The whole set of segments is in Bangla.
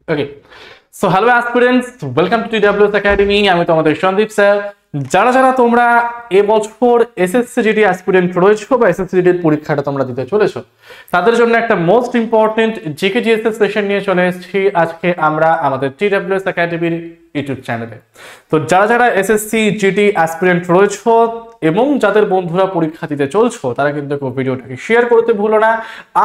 Okay, so hello aspirants, welcome to TWS academy. আমি তোমাদের সন্দীপ স্যার। যারা যারা তোমরা এবছর এসএসসি জিডি অ্যাসপিরেন্ট রয়েছো বা এসএসসি জিডির পরীক্ষাটা তোমরা দিতে চলেছো, তাদের জন্য একটা most important GK GSS session নিয়ে চলে এসেছি আজকে আমরা আমাদের টিডব্লিউএস একাডেমির ইউটিউব চ্যানেলে। তো যারা যারা এসএসসি জিডি অ্যাসপিরেন্ট রয়েছো এবং যাদের বন্ধুরা পরীক্ষা দিতে চলছো, তারা কিন্তু ভিডিওটাকে শেয়ার করতে ভুলো না,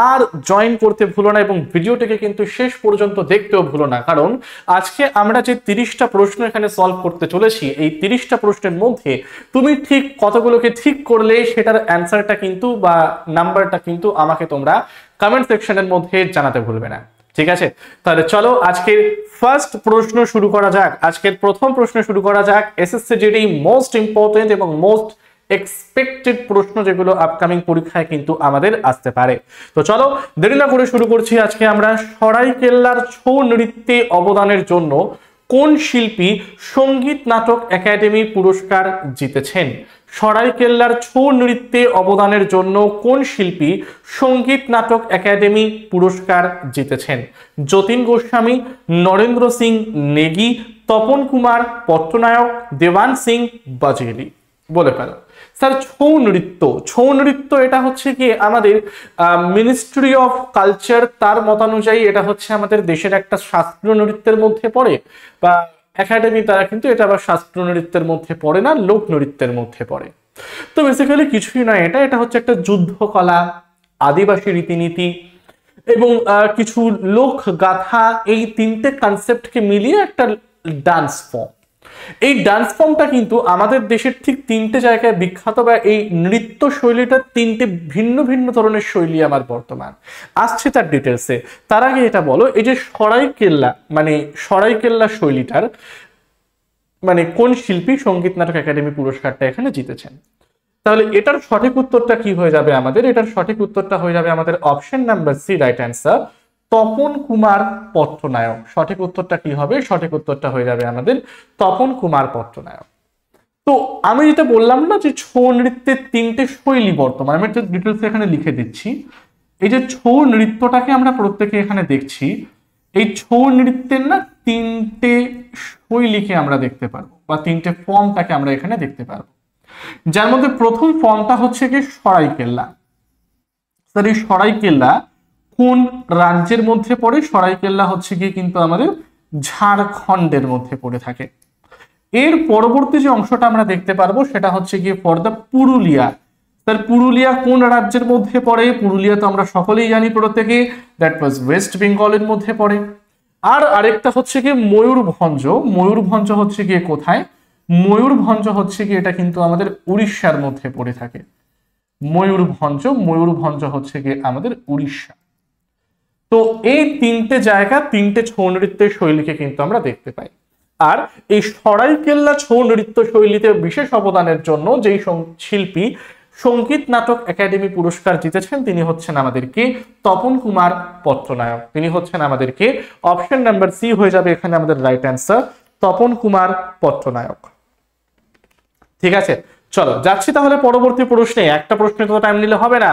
আর জয়েন করতে ভুলো না, এবং ভিডিওটাকে কিন্তু শেষ পর্যন্ত দেখতেও ভুলো না। কারণ আজকে আমরা যে 30টা প্রশ্ন এখানে সলভ করতে চলেছি, এই 30টা প্রশ্নের মধ্যে তুমি ঠিক কতগুলোকে ঠিক করলে সেটার অ্যান্সারটা কিন্তু বা নাম্বারটা কিন্তু আমাকে তোমরা কমেন্ট সেকশনের মধ্যে জানাতে ভুলবে না। ঠিক আছে, তাহলে চলো আজকের ফার্স্ট প্রশ্ন শুরু করা যাক। আজকের প্রথম প্রশ্ন শুরু করা যাক এসএসসি জিডি মোস্ট ইম্পর্টেন্ট এবং মোস্ট এক্সপেক্টেড প্রশ্ন, যেগুলো আপকামিং পরীক্ষায় কিন্তু আমাদের আসতে পারে। তো চলো দেরি না করে শুরু করছি। আজকে আমরা সরাইকেল্লার ছৌ নৃত্যে অবদানের জন্য কোন শিল্পী সঙ্গীত নাটক একাডেমি পুরস্কার জিতেছেন? সরাইকেল্লার ছৌ নৃত্যে অবদানের জন্য কোন শিল্পী সঙ্গীত নাটক একাডেমি পুরস্কার জিতেছেন? যতীন গোস্বামী, নরেন্দ্র সিং নেগি, তপন কুমার পট্টনায়ক, দেওয়ান সিং বাজেলি। বলে ফেলো স্যার। ছৌ নৃত্য এটা হচ্ছে কি আমাদের মিনিস্ট্রি অফ কালচার, তার মতানুযায়ী এটা হচ্ছে আমাদের দেশের একটা শাস্ত্রীয় নৃত্যের মধ্যে পড়ে, বা একাডেমি তারা কিন্তু এটা আবার শাস্ত্রীয় নৃত্যের মধ্যে পড়ে না, লোক নৃত্যের মধ্যে পড়ে। তো বেসিক্যালি কিছুই নয়, এটা হচ্ছে একটা যুদ্ধকলা, আদিবাসী রীতিনীতি এবং কিছু লোক গাথা, এই তিনটে কনসেপ্টকে মিলিয়ে একটা ডান্স ফর্ম। এই ডান্স ফর্মটা কিন্তু আমাদের দেশের ঠিক তিনটে জায়গায় বিখ্যাত, বা এই নৃত্য শৈলীটা তিনটে ভিন্ন ভিন্ন ধরনের শৈলী আমার বর্তমান আসছে তার ডিটেলসে। তার আগে এটা বলো, এই যে সরাইকেল্লা শৈলীটার মানে কোন শিল্পী সঙ্গীত নাটক একাডেমি পুরস্কারটা এখানে জিতেছেন? তাহলে এটার সঠিক উত্তরটা কি হয়ে যাবে আমাদের? এটার সঠিক উত্তরটা হয়ে যাবে আমাদের option number C, right answer, Tapan Kumar Pattanaik. সঠিক উত্তরটা কি হবে? সঠিক উত্তরটা হয়ে যাবে আমাদের তপন কুমার পট্টনায়ক। তো আমি যেটা বললাম না যে ছৌ নৃত্যের তিনটে শৈলী বর্তমান, আমি একটা ডিটেলস এখানে লিখে দিচ্ছি। এই যে ছৌ নৃত্যটাকে আমরা প্রত্যেকে এখানে দেখছি, এই ছৌ নৃত্যের না তিনটে শৈলীকে আমরা দেখতে পারবো, বা তিনটে ফর্মটাকে আমরা এখানে দেখতে পারবো। যার মধ্যে প্রথম ফর্মটা হচ্ছে কি সরাইকেল্লা। স্যার এই সরাইকেল্লা কোন রাজ্যের মধ্যে পড়ে? সরাইকেল্লা হচ্ছে কি কিন্তু আমাদের ঝাড়খণ্ডের মধ্যে পড়ে থাকে। এর পরবর্তী যে অংশটা আমরা দেখতে পারবো সেটা হচ্ছে গিয়ে for the Purulia. Sir Purulia কোন রাজ্যের মধ্যে পড়ে? পুরুলিয়া তো আমরা সকলেই জানি প্রত্যেকে, দ্যাট ওয়াজ ওয়েস্ট বেঙ্গলের মধ্যে পড়ে। আর আরেকটা হচ্ছে গিয়ে ময়ূরভঞ্জ। ময়ূরভঞ্জ হচ্ছে গিয়ে কোথায়? ময়ূরভঞ্জ হচ্ছে কি এটা কিন্তু আমাদের উড়িষ্যার মধ্যে পড়ে থাকে। ময়ূরভঞ্জ হচ্ছে গিয়ে আমাদের উড়িষ্যা। তো এই তিনটে জায়গা, তিনটে ছৌ নৃত্যের শৈলীকে কিন্তু আমরা দেখতে পাই। আর এই সরাইকেল্লা ছৌ নৃত্য শৈলীতে বিশেষ অবদানের জন্য যেই শিল্পী সঙ্গীত নাটক একাডেমি পুরস্কার জিতেছেন তিনি হচ্ছেন আমাদেরকে তপন কুমার পট্টনায়ক। তিনি হচ্ছেন আমাদেরকে অপশন নাম্বার সি হয়ে যাবে এখানে আমাদের রাইট অ্যান্সার, তপন কুমার পট্টনায়ক। ঠিক আছে, চলো যাচ্ছি তাহলে পরবর্তী প্রশ্নে। একটা প্রশ্নে তো টাইম নিলে হবে না,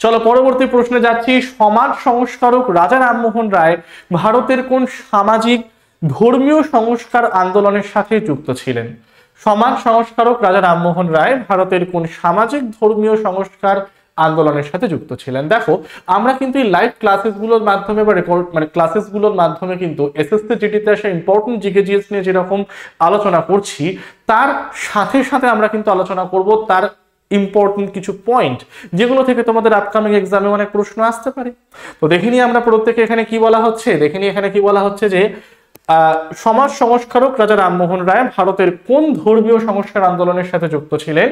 চলো পরবর্তী প্রশ্নে যাচ্ছি। সমাজ সংস্কারক রাজা রামমোহন রায় ভারতের কোন সামাজিক ধর্মীয় সংস্কার আন্দোলনের সাথে যুক্ত ছিলেন? সমাজ সংস্কারক রাজা রামমোহন রায় ভারতের কোন সামাজিক ধর্মীয় সংস্কার আন্দোলনের সাথে যুক্ত ছিলেন? দেখো আমরা কিন্তু এই লাইভ ক্লাসেসগুলোর মাধ্যমে বা রেকর্ড ক্লাসেসগুলোর মাধ্যমে কিন্তু এসএসসি জিডিতে আসা ইম্পর্টেন্ট জিকে জিএস নিয়ে যেরকম আলোচনা করছি, তার সাথে সাথে আমরা কিন্তু আলোচনা করব তার ইম্পর্টেন্ট কিছু পয়েন্ট, যেগুলো থেকে তোমাদের আপকামিং এক্সামে অনেক প্রশ্ন আসতে পারে। তো দেখে নিই আমরা প্রত্যেকে এখানে কি বলা হচ্ছে। দেখে নিই এখানে কি বলা হচ্ছে যে সমাজ সংস্কারক রাজা রামমোহন রায় ভারতের কোন ধর্মীয় সংস্কার আন্দোলনের সাথে যুক্ত ছিলেন?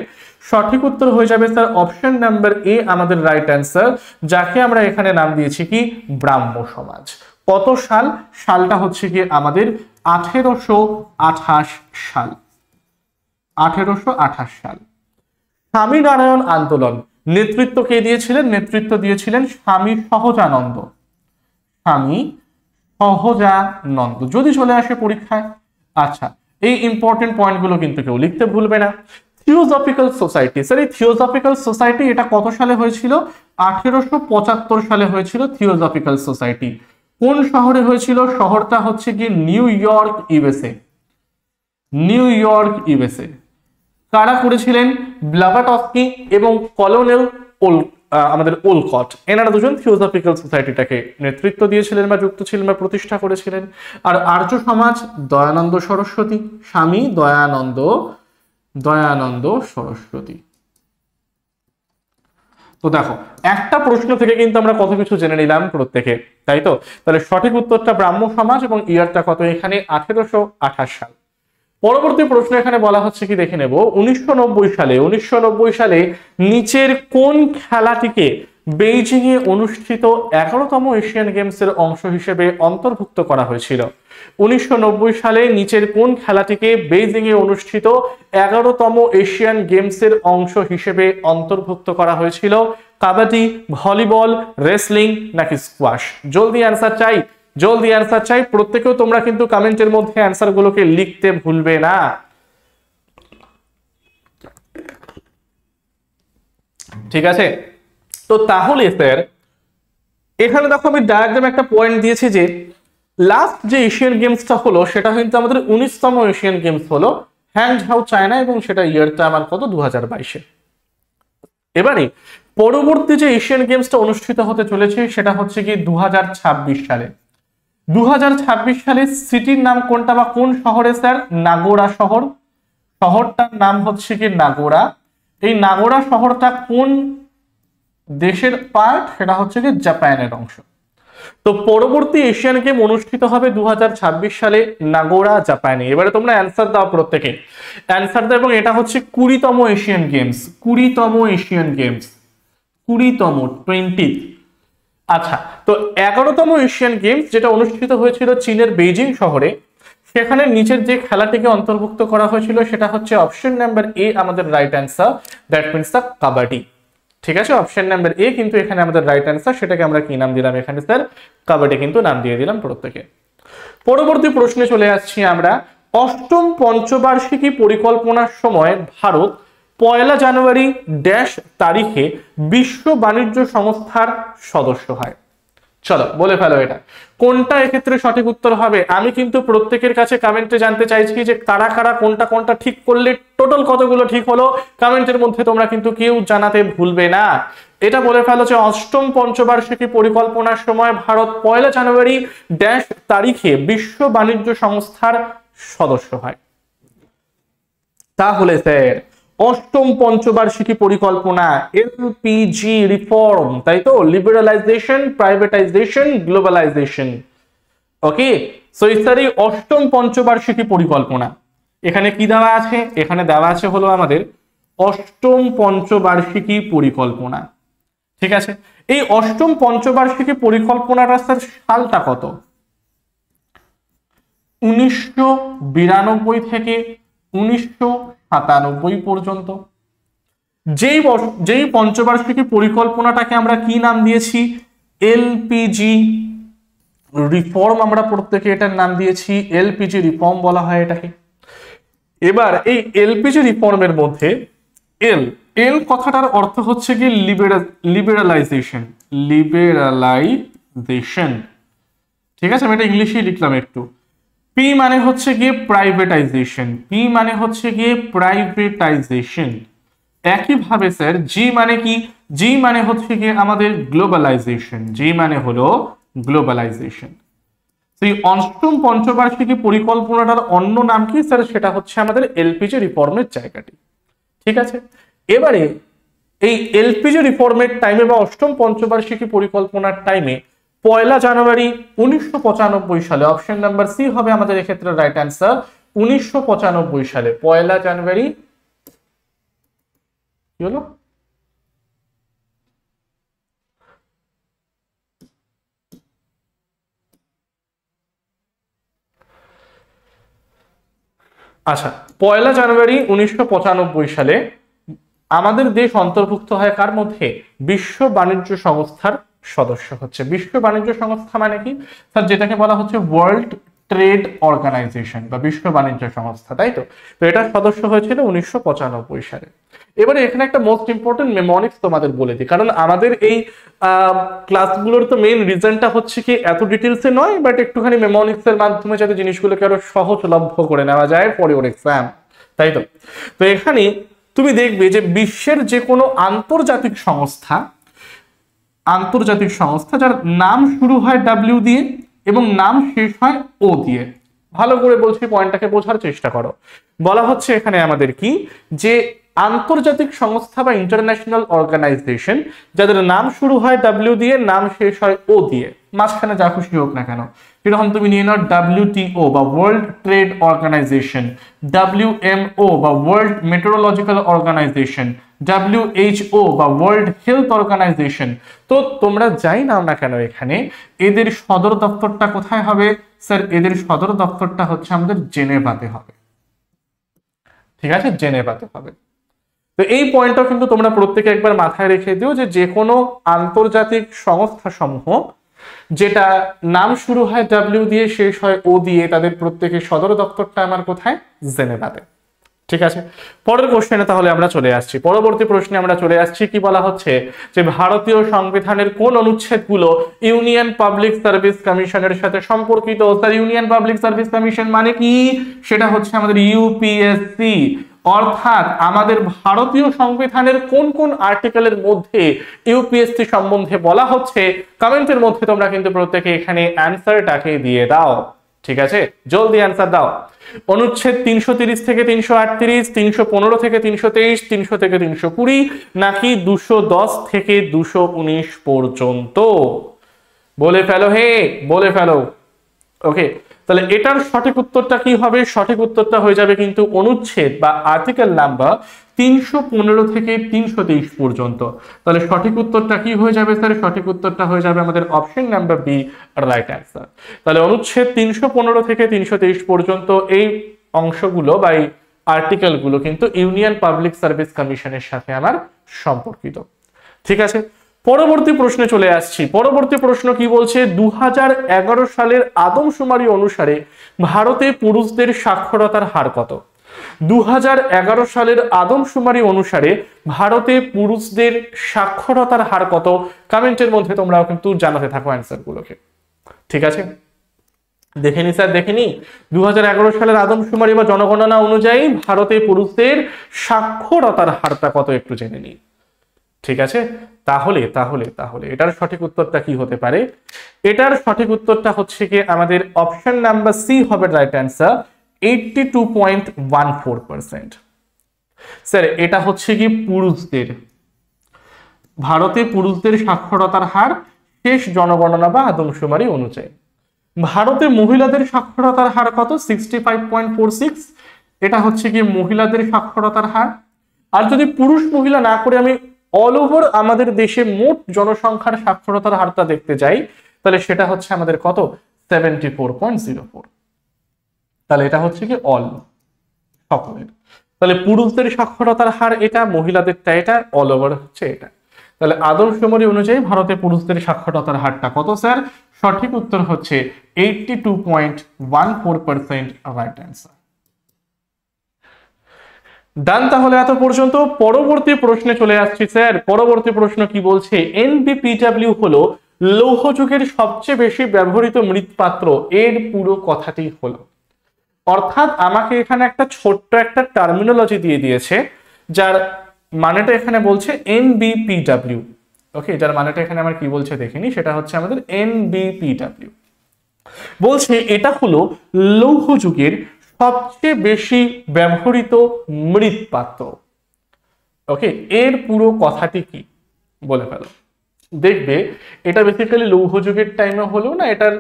সঠিক উত্তর হয়ে যাবে স্যার অপশন নাম্বার এ আমাদের রাইট অ্যান্সার, যাকে আমরা এখানে নাম দিয়েছি কি ব্রাহ্ম সমাজ। কত সাল? সালটা হচ্ছে কি আমাদের 1828 সাল। 1828 সাল। স্বামীনারায়ণ আন্দোলন নেতৃত্ব কে দিয়েছিলেন? নেতৃত্ব দিয়েছিলেন স্বামী সহজানন্দ। স্বামী সহজানন্দ যদি চলে আসে পরীক্ষায়। আচ্ছা, এই ইম্পর্টেন্ট পয়েন্টগুলো কিন্তু কেউ লিখতে ভুলবে না। থিওজফিক্যাল সোসাইটি, স্যার এই থিওজফিক্যাল সোসাইটি এটা কত সালে হয়েছিল? 1875 সালে হয়েছিল থিওজফিক্যাল সোসাইটি। কোন শহরে হয়েছিল? শহরটা হচ্ছে কি new York, USA. New York, USA. কারা করেছিলেন? ব্লাভাটস্কি এবং কলোনেল আমাদের ওলকট। এনারা দুজন থিওসফিক্যাল সোসাইটিটাকে নেতৃত্ব দিয়েছিলেন বা যুক্ত ছিলেন বা প্রতিষ্ঠা করেছিলেন। আর আর্য সমাজ দয়ানন্দ সরস্বতী, স্বামী দয়ানন্দ সরস্বতী। তো দেখো, একটা প্রশ্ন থেকে কিন্তু আমরা কত কিছু জেনে নিলাম প্রত্যেকে, তাই তো? তাহলে সঠিক উত্তরটা ব্রাহ্ম সমাজ, এবং ইয়ারটা কত এখানে? 1828 সাল। পরবর্তী প্রশ্ন এখানে বলা হচ্ছে কি, দেখে নেব। 1990 সালে নিচের কোন খেলাটিকে বেইজিং এ অনুষ্ঠিত 11তম এশিয়ান গেমসের অংশ হিসেবে অন্তর্ভুক্ত করা হয়েছিল? 1990 সালে নিচের কোন খেলাটিকে বেইজিং এ অনুষ্ঠিত 11তম এশিয়ান গেমসের অংশ হিসেবে অন্তর্ভুক্ত করা হয়েছিল? কাবাডি, ভলিবল, রেসলিং নাকি স্কোয়াশ? জলদি অ্যান্সার চাই, জলদি অ্যান্সার চাই। প্রত্যেকেও তোমরা কিন্তু কমেন্টের মধ্যে অ্যান্সার গুলোকে লিখতে ভুলবে না। ঠিক আছে, তো তাহলে স্যার এখানে দেখো আমি ডায়াগ্রামে একটা পয়েন্ট দিয়েছি যে লাস্ট যে এশিয়ান গেমসটা হলো সেটা কিন্তু আমাদের 19তম এশিয়ান গেমস হলো হ্যাংঝাও চায়না, এবং সেটা ইয়ারটা আমার কত? 2022-এ। এবারে পরবর্তী যে এশিয়ান গেমসটা অনুষ্ঠিত হতে চলেছে সেটা হচ্ছে কি 2026 সালে। 2026 সালে সিটির নাম কোনটা বা কোন শহরে স্যার? নাগোরা শহর। শহরটার নাম হচ্ছে কি নাগোরা। এই নাগোরা শহরটা কোন দেশের পার্ট? সেটা হচ্ছে কি জাপানের অংশ। তো পরবর্তী এশিয়ান গেম অনুষ্ঠিত হবে 2026 সালে নাগোরা, জাপানে। এবারে তোমরা অ্যান্সার দাও, প্রত্যেকে অ্যান্সার দাও। এবং এটা হচ্ছে 20তম এশিয়ান গেমস, 20তম এশিয়ান গেমস, 20তম, 20। আচ্ছা, তো 11তম এশিয়ান গেমস যেটা অনুষ্ঠিত হয়েছিল চীনের বেইজিং শহরে, সেখানে নিচের যে খেলাটিকে অন্তর্ভুক্ত করা হয়েছিল সেটা হচ্ছে অপশন নাম্বার এ আমাদের right answer, that means the kabaddi. ঠিক আছে, অপশন নাম্বার এ কিন্তু এখানে আমাদের রাইট অ্যান্সার। সেটাকে আমরা কি নাম দিলাম এখানে স্যার? কাবাডি কিন্তু নাম দিয়ে দিলাম প্রত্যেকে। পরবর্তী প্রশ্নে চলে আসছি আমরা। অষ্টম পঞ্চবার্ষিকী পরিকল্পনার সময় ভারত 1 জানুয়ারি ড্যাশ তারিখে বিশ্ব বাণিজ্য সংস্থার সদস্য হয়। চলো বলে ফেলো এটা কোনটা এক্ষেত্রে সঠিক উত্তর হবে। আমি কিন্তু প্রত্যেকের কাছে কমেন্টে জানতে চাইছি যে কারা কারা কোনটা কোনটা ঠিক করলে, টোটাল কতগুলো ঠিক হলো কমেন্টের মধ্যে তোমরা কিন্তু কেউ জানাতে ভুলবে না। এটা বলে ফেলো যে অষ্টম পঞ্চবার্ষিকী পরিকল্পনার সময় ভারত 1 জানুয়ারি ড্যাশ তারিখে বিশ্ব বাণিজ্য সংস্থার সদস্য হয়। তাহলে স্যার অষ্টম পঞ্চবার্ষিকী পরিকল্পনা এলপিজি রিফর্ম, তাই তো? Liberalisation, privatisation, globalisation. Okay, so এই অষ্টম পঞ্চবার্ষিকী পরিকল্পনা এখানে কি দেওয়া আছে? এখানে দেওয়া আছে হলো আমাদের অষ্টম পঞ্চবার্ষিকী পরিকল্পনা। ঠিক আছে, এই অষ্টম পঞ্চবার্ষিকী পরিকল্পনাটা স্যার সালটা কত? 1992 থেকে 1997 পর্যন্ত। যেই পঞ্চবার্ষিকী পরিকল্পনাটাকে আমরা কি নাম দিয়েছি? LPG reform. আমরা প্রত্যেকে এটার নাম দিয়েছি এলপিজি রিফর্ম বলা হয় এটাকে। এবার এই এলপিজি রিফর্মের মধ্যে এল কথাটার অর্থ হচ্ছে কি লিবারালাইজেশন, লিবারালাইজেশন। ঠিক আছে, আমি এটা ইংলিশেই লিখলাম একটু। পি মানে হচ্ছে গিয়ে প্রাইভেটাইজেশন, পি মানে হচ্ছে গিয়ে প্রাইভেটাইজেশন। একইভাবে স্যার জি মানে কি? জি মানে হচ্ছে গিয়ে আমাদের গ্লোবালাইজেশন, জি মানে হলো গ্লোবালাইজেশন। সেই অষ্টম পঞ্চবার্ষিকী পরিকল্পনাটার অন্য নাম কি স্যার? সেটা হচ্ছে আমাদের এলপিজি রিফর্মের জায়গাটি। ঠিক আছে, এবারে এই এলপিজি রিফর্মের টাইমে বা অষ্টম পঞ্চবার্ষিকী পরিকল্পনার টাইমে 1 জানুয়ারি 1995 সালে, অপশন নাম্বার সি হবে আমাদের এক্ষেত্রে রাইট অ্যান্সার। 1995 সালে 1 জানুয়ারি কি হলো? আচ্ছা, 1 জানুয়ারি 1995 সালে আমাদের দেশ অন্তর্ভুক্ত হয় কার মধ্যে? বিশ্ব বাণিজ্য সংস্থার সদস্য হচ্ছে। বিশ্ব বাণিজ্য সংস্থা মানে কি স্যার? যেটাকে বলা হচ্ছে ওয়ার্ল্ড ট্রেড অর্গানাইজেশন বা বিশ্ব বাণিজ্য সংস্থা, তাই তো। তো এটার সদস্য হয়েছিল 1995 সালে। এবারে এখানে একটা মোস্ট ইম্পর্টেন্ট মেমোনিক্স তোমাদের বলে দিই, কারণ আমাদের এই ক্লাসগুলোর তো মেইন রিজনটা হচ্ছে কি এত ডিটেলসে নয়, বাট একটুখানি মেমোনিক্স এর মাধ্যমে যাতে জিনিসগুলোকে আরো সহজলভ্য করে নেওয়া যায় ফর ইওর এক্সাম, তাই তো। তো এখানে তুমি দেখবে যে বিশ্বের যে কোনো আন্তর্জাতিক সংস্থা যার নাম শুরু হয় ডাব্লিউ দিয়ে এবং নাম শেষ হয় ও দিয়ে, ভালো করে বলছি, পয়েন্টটাকে বোঝার চেষ্টা করো। বলা হচ্ছে এখানে আমাদের কি, যে আন্তর্জাতিক সংস্থা বা ইন্টারন্যাশনাল অর্গানাইজেশন যাদের নাম শুরু হয় ডাব্লিউ দিয়ে, নাম শেষ হয় ও দিয়ে, মাঝখানে যা খুশি হোক না কেন, এরকম তুমি নিয়ে নাও WTO বা ওয়ার্ল্ড ট্রেড অর্গানাইজেশন, WMO বা ওয়ার্ল্ড মেট্রোলজিক্যাল অর্গানাইজেশন, WHO বা ওয়ার্ল্ড হেলথ অর্গানাইজেশন। তো তোমরা যাই নাও না কেন এখানে এদের সদর দপ্তরটা কোথায় হবে স্যার? এদের সদর দপ্তরটা হচ্ছে আমাদের জেনেভাতে হবে, ঠিক আছে, জেনেভাতে হবে। তো এই পয়েন্টটাও কিন্তু তোমরা প্রত্যেকে একবার মাথায় রেখে দিও যে কোনো আন্তর্জাতিক সংস্থা সমূহ যেটা নাম শুরু হয় ডাব্লিউ দিয়ে শেষ হয় ও দিয়ে, তাদের প্রত্যেকের সদর দপ্তরটা আমার কোথায়? জেনেভাতে, ঠিক আছে। পরের কোশ্চেনে তাহলে আমরা চলে আসছি, পরবর্তী প্রশ্নে আমরা চলে আসছি। কি বলা হচ্ছে যে ভারতীয় সংবিধানের কোন অনুচ্ছেদগুলো ইউনিয়ন পাবলিক সার্ভিস কমিশনের সাথে সম্পর্কিত? Sir union public service commission মানে কি? সেটা হচ্ছে আমাদের ইউপিএসসি। অর্থাৎ আমাদের ভারতীয় সংবিধানের কোন কোন আর্টিকেলের মধ্যে ইউপিএসসি সম্বন্ধে বলা হচ্ছে, কমেন্টের মধ্যে তোমরা কিন্তু প্রত্যেকে এখানে অ্যান্সারটাকে দিয়ে দাও, ঠিক আছে, জলদি অ্যান্সার দাও। অনুচ্ছেদ 330 থেকে 338, 315 থেকে 323, 300 থেকে 320, নাকি 210 থেকে 219 পর্যন্ত? বলে ফেলো হে, বলে ফেলো। ওকে, তাহলে এটার সঠিক উত্তরটা কি হবে? সঠিক উত্তরটা হয়ে যাবে কিন্তু অনুচ্ছেদ বা আর্টিকেল নাম্বার 315 থেকে 323 পর্যন্ত। তাহলে সঠিক উত্তরটা কি হয়ে যাবে স্যার? সঠিক উত্তরটা হয়ে যাবে আমাদের option number B, right answer. তাহলে অনুচ্ছেদ 315 থেকে 323 পর্যন্ত এই অংশগুলো বা এই আর্টিকেলগুলো কিন্তু ইউনিয়ন পাবলিক সার্ভিস কমিশনের সাথে আমার সম্পর্কিত, ঠিক আছে। পরবর্তী প্রশ্নে চলে আসছি। পরবর্তী প্রশ্ন কি বলছে? 2011 সালের আদমশুমারি অনুসারে ভারতে পুরুষদের সাক্ষরতার হার কত? 2011 সালের আদমশুমারি অনুসারে ভারতে পুরুষদের সাক্ষরতার হার কত? কমেন্টের মধ্যে তোমরাও কিন্তু জানাতে থাকো অ্যান্সার গুলোকে, ঠিক আছে। দেখেনি স্যার, দেখেনি 2011 সালের আদমশুমারি বা জনগণনা অনুযায়ী ভারতে পুরুষদের সাক্ষরতার হারটা কত একটু জেনে নিই, ঠিক আছে। তাহলে তাহলে তাহলে এটার সঠিক উত্তরটা কি হতে পারে? এটার সঠিক উত্তরটা হচ্ছে কি আমাদের অপশন নাম্বার সি হবে, রাইট অ্যান্সার, 82.14%। স্যার এটা হচ্ছে কি পুরুষদের, ভারতে পুরুষদের সাক্ষরতার হার শেষ জনগণনা বা আদমশুমারি অনুযায়ী। ভারতে মহিলাদের সাক্ষরতার হার কত? 65.46। এটা হচ্ছে কি মহিলাদের সাক্ষরতার হার। আর যদি পুরুষ মহিলা না করে আমি অল ওভার আমাদের দেশে মোট জনসংখ্যার সাক্ষরতার হারটা দেখতে যাই, তাহলে সেটা হচ্ছে আমাদের কত? 74.04। তাহলে এটা হচ্ছে কি অল, সকলের। তাহলে পুরুষদের সাক্ষরতার হার এটা, মহিলাদেরটা এটা, অল ওভার হচ্ছে এটা। তাহলে আদমশুমারি অনুযায়ী ভারতে পুরুষদের সাক্ষরতার হারটা কত স্যার? সঠিক উত্তর হচ্ছে 82.14%, রাইট অ্যান্সার। ডান, তাহলে এত পর্যন্ত। পরবর্তী প্রশ্নে চলে আসছি স্যার। পরবর্তী প্রশ্ন কি বলছে? NBPW হলো লৌহ যুগের সবচেয়ে বেশি ব্যবহৃত মৃৎপাত্র, এর পুরো কথাটি হলো। অর্থাৎ আমাকে এখানে একটা ছোট্ট একটা টার্মিনোলজি দিয়ে দিয়েছে, যার মানেটা এখানে বলছে NBPW। ওকে, যার মানেটা এখানে আমার কি বলছে দেখিনি, সেটা হচ্ছে আমাদের NBPW। বলছে এটা হলো লৌহ যুগের সবচেয়ে বেশি ব্যবহৃত মৃৎপাত্র। ওকে, এর পুরো কথাটি কি? বলে ফেলো। দেখবে এটা বেসিক্যালি লৌহ যুগের টাইমে হলেও না, এটার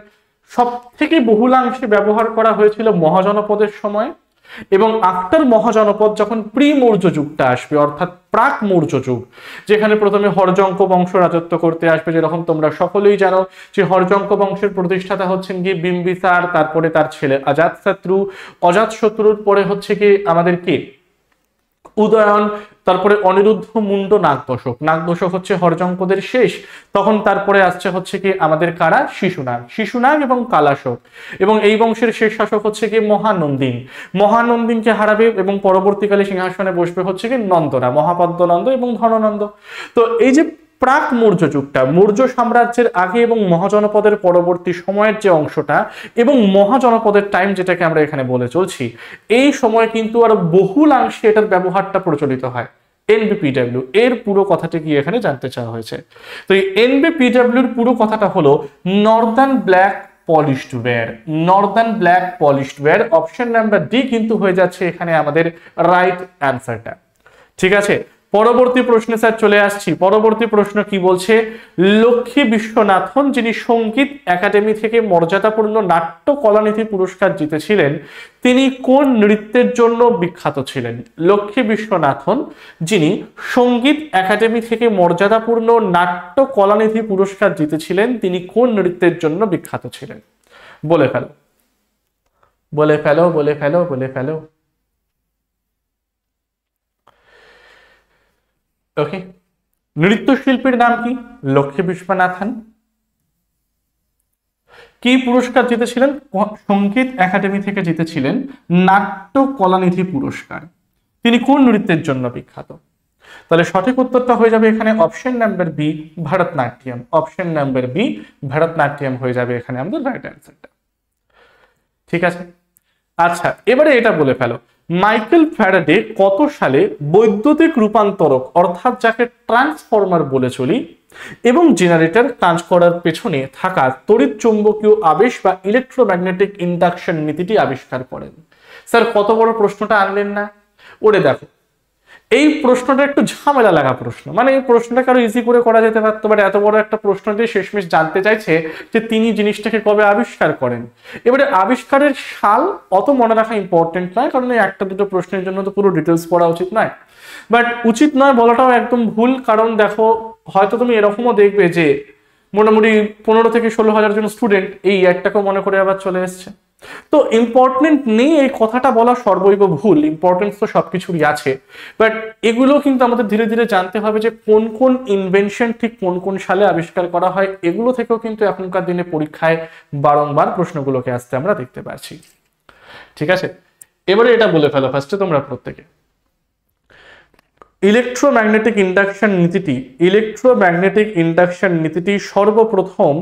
সব থেকে বহুলাংশে ব্যবহার করা হয়েছিল মহাজনপদের সময়, এবং আফটার মহাজনপদ যখন প্রি মৌর্য যুগটা আসবে, অর্থাৎ প্রাক মৌর্য যুগ, যেখানে প্রথমে হর্যঙ্ক বংশ রাজত্ব করতে আসবে। যেরকম তোমরা সকলেই জানো যে হর্যঙ্ক বংশের প্রতিষ্ঠাতা হচ্ছেন গিয়ে বিম্বিসার, তারপরে তার ছেলে অজাতশত্রু, অজাতশত্রুর পরে হচ্ছে কি আমাদের কে উদয়ন, তারপরে অনিরুদ্ধ মুন্ড নাগদশক। নাগদশক হচ্ছে হরজঙ্কদের শেষ, তখন তারপরে আসছে হচ্ছে কি আমাদের কারা, শিশুনাগ, শিশুনাগ এবং কালাশক। এবং এই বংশের শেষ শাসক হচ্ছে কি মহানন্দিন। মহানন্দিনকে হারাবে এবং পরবর্তীকালে সিংহাসনে বসবে হচ্ছে কি নন্দরা, মহাপদ্মনন্দ এবং ধননন্দ। তো এই যে প্রাক মৌর্য যুগটা, মৌর্য সাম্রাজ্যের আগে এবং মহাজনপদের পরবর্তী সময়ের যে অংশটা এবং মহাজনপদের টাইম যেটাকে আমরা এখানে বলে চলছি, এই সময় কিন্তু আর বহুলাংশে এটার ব্যবহারটা প্রচলিত হয়। এনবিপিডব্লিউ এর পুরো কথাটা কি এখানে জানতে চাওয়া হয়েছে। তো এই এনবিপিডব্লিউর পুরো কথাটা হলো northern black polished ware. Northern black polished ware, option number D কিন্তু হয়ে যাচ্ছে এখানে আমাদের রাইট অ্যান্সারটা। ঠিক আছে, পরবর্তী প্রশ্নে স্যার চলে আসছি। পরবর্তী প্রশ্ন কি বলছে, লক্ষ্মী বিশ্বনাথন যিনি সঙ্গীত একাডেমি থেকে মর্যাদাপূর্ণ নাট্য কলানিধি পুরস্কার জিতেছিলেন, তিনি কোন নৃত্যের জন্য বিখ্যাত ছিলেন? লক্ষ্মী বিশ্বনাথন যিনি সঙ্গীত একাডেমি থেকে মর্যাদাপূর্ণ নাট্য কলানিধি পুরস্কার জিতেছিলেন, তিনি কোন নৃত্যের জন্য বিখ্যাত ছিলেন? বলে ফেলো, বলে ফেলো, বলে ফেলো, বলে ফেলো। ওকে, নৃত্যশিল্পীর নাম কি? লক্ষ্মী বিশ্বনাথন। কি পুরস্কার জিতেছিলেন? সঙ্গীত একাডেমি থেকে জিতেছিলেন নাট্য কলানিধি পুরস্কার। তিনি কোন নৃত্যের জন্য বিখ্যাত? তাহলে সঠিক উত্তরটা হয়ে যাবে এখানে option number B, Bharatanatyam. Option number B, Bharatanatyam হয়ে যাবে এখানে আমাদের রাইট অ্যান্সারটা। ঠিক আছে, আচ্ছা এবারে এটা বলে ফেলো, মাইকেল ফ্যারাডে কত সালে বৈদ্যুতিক রূপান্তরক অর্থাৎ যাকে ট্রান্সফরমার বলে চলি এবং জেনারেটর কাজ করার পেছনে থাকা তড়িৎ চুম্বকীয় আবেশ বা ইলেকট্রোম্যাগনেটিক ইন্ডাকশন নীতিটি আবিষ্কার করেন? স্যার কত বড় প্রশ্নটা আনলেন না? ওরে দেখো, এই প্রশ্নটা একটু ঝামেলা লাগা প্রশ্ন, মানে এই প্রশ্নটাকে আরো ইজি করে করা যেতে পারতো, বাট এত বড় একটা প্রশ্ন দিয়ে শেষমেশ জানতে চাইছে যে তিনি জিনিসটাকে কবে আবিষ্কার করেন। এবারে আবিষ্কারের সাল অত মনে রাখা ইম্পর্টেন্ট নয়, কারণ এই একটা দুটো প্রশ্নের জন্য তো পুরো ডিটেলস পড়া উচিত নয়। বাট উচিত নয় বলাটাও একদম ভুল, কারণ দেখো হয়তো তুমি এরকমও দেখবে যে মোটামুটি 15 থেকে 16,000 জন স্টুডেন্ট এই ইয়ারটাকেও মনে করে আবার চলে এসছে। তো ইম্পর্টেন্ট নেই এই কথাটা বলা সর্বৈব ভুল, ইম্পর্টেন্স তো সবকিছুরই আছে, বাট এগুলো কিন্তু আমাদের ধীরে ধীরে জানতে হবে যে কোন কোন ইনভেনশন ঠিক কোন কোন সালে আবিষ্কার করা হয়। এগুলো থেকেও কিন্তু এখনকার দিনে পরীক্ষায় বারংবার প্রশ্নগুলোকে আসতে আমরা দেখতে পাচ্ছি। ঠিক আছে, এবারে এটা বলে ফেলো ফার্স্টে তোমরা প্রত্যেকে, ইলেকট্রোম্যাগনেটিক ইন্ডাকশন নীতিটি সর্বপ্রথম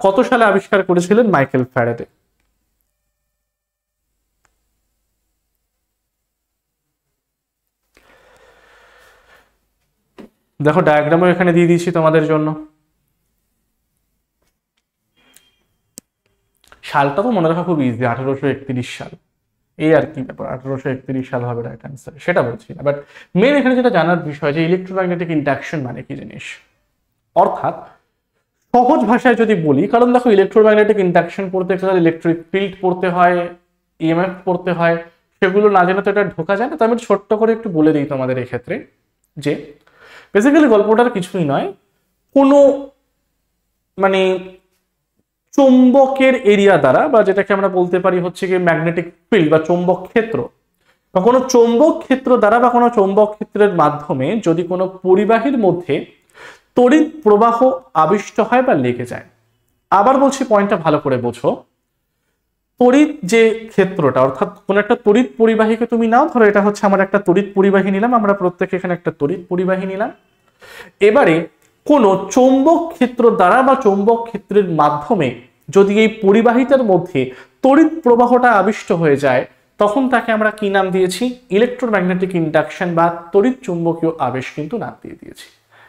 কত সালে আবিষ্কার করেছিলেন মাইকেল ফ্যারাডে? দেখো ডায়াগ্রামও এখানে দিয়ে দিয়েছি তোমাদের জন্য। সালটা তো মনে রাখা খুব ইজি, 1831 সাল। এই আর কি ব্যাপার, 1831 সাল হবে রাইট অ্যান্সার, সেটা বলছি না। বাট মেন এখানে যেটা জানার বিষয় যে ইলেকট্রোম্যাগনেটিক ইন্ডাকশন মানে কি জিনিস, অর্থাৎ সহজ ভাষায় যদি বলি, কারণ দেখো ইলেকট্রোম্যাগনেটিক ইন্ডাকশন পড়তে গেলে ইলেকট্রিক ফিল্ড পড়তে হয়, ইএমএফ পড়তে হয়, সেগুলো না জেনে তো এটা ঢোকা যায় না। তো আমি ছোট্ট করে একটু বলে দিই তোমাদের এই ক্ষেত্রে যে বেসিক্যালি গল্পটার কিছুই নয়, কোনো মানে চৌম্বকের এরিয়া দ্বারা বা যেটাকে আমরা বলতে পারি হচ্ছে কি ম্যাগনেটিক ফিল্ড বা চৌম্বক ক্ষেত্র, বা কোনো চৌম্বক ক্ষেত্র দ্বারা বা কোনো চৌম্বক ক্ষেত্রের মাধ্যমে যদি কোনো পরিবাহীর মধ্যে তড়িৎ প্রবাহ আবিষ্ট হয় বা লেগে যায়। আবার বলছি, পয়েন্টটা ভালো করে বোঝো, তড়িৎ যে ক্ষেত্রটা অর্থাৎ কোন একটা তড়িৎ পরিবাহীকে তুমি নাও, ধরো এটা হচ্ছে আমার একটা তড়িৎ পরিবাহী নিলাম, আমরা প্রত্যেকে এখানে একটা তড়িৎ পরিবাহী নিলাম। এবারে কোন চৌম্বক ক্ষেত্র দ্বারা বা চৌম্বক ক্ষেত্রের মাধ্যমে যদি এই পরিবাহিতার মধ্যে তড়িৎ প্রবাহটা আবিষ্ট হয়ে যায়, তখন তাকে আমরা কি নাম দিয়েছি? ইলেকট্রোম্যাগনেটিক ইন্ডাকশন বা তড়িৎ চুম্বকীয় আবেশ কিন্তু নাম দিয়ে দিয়েছি।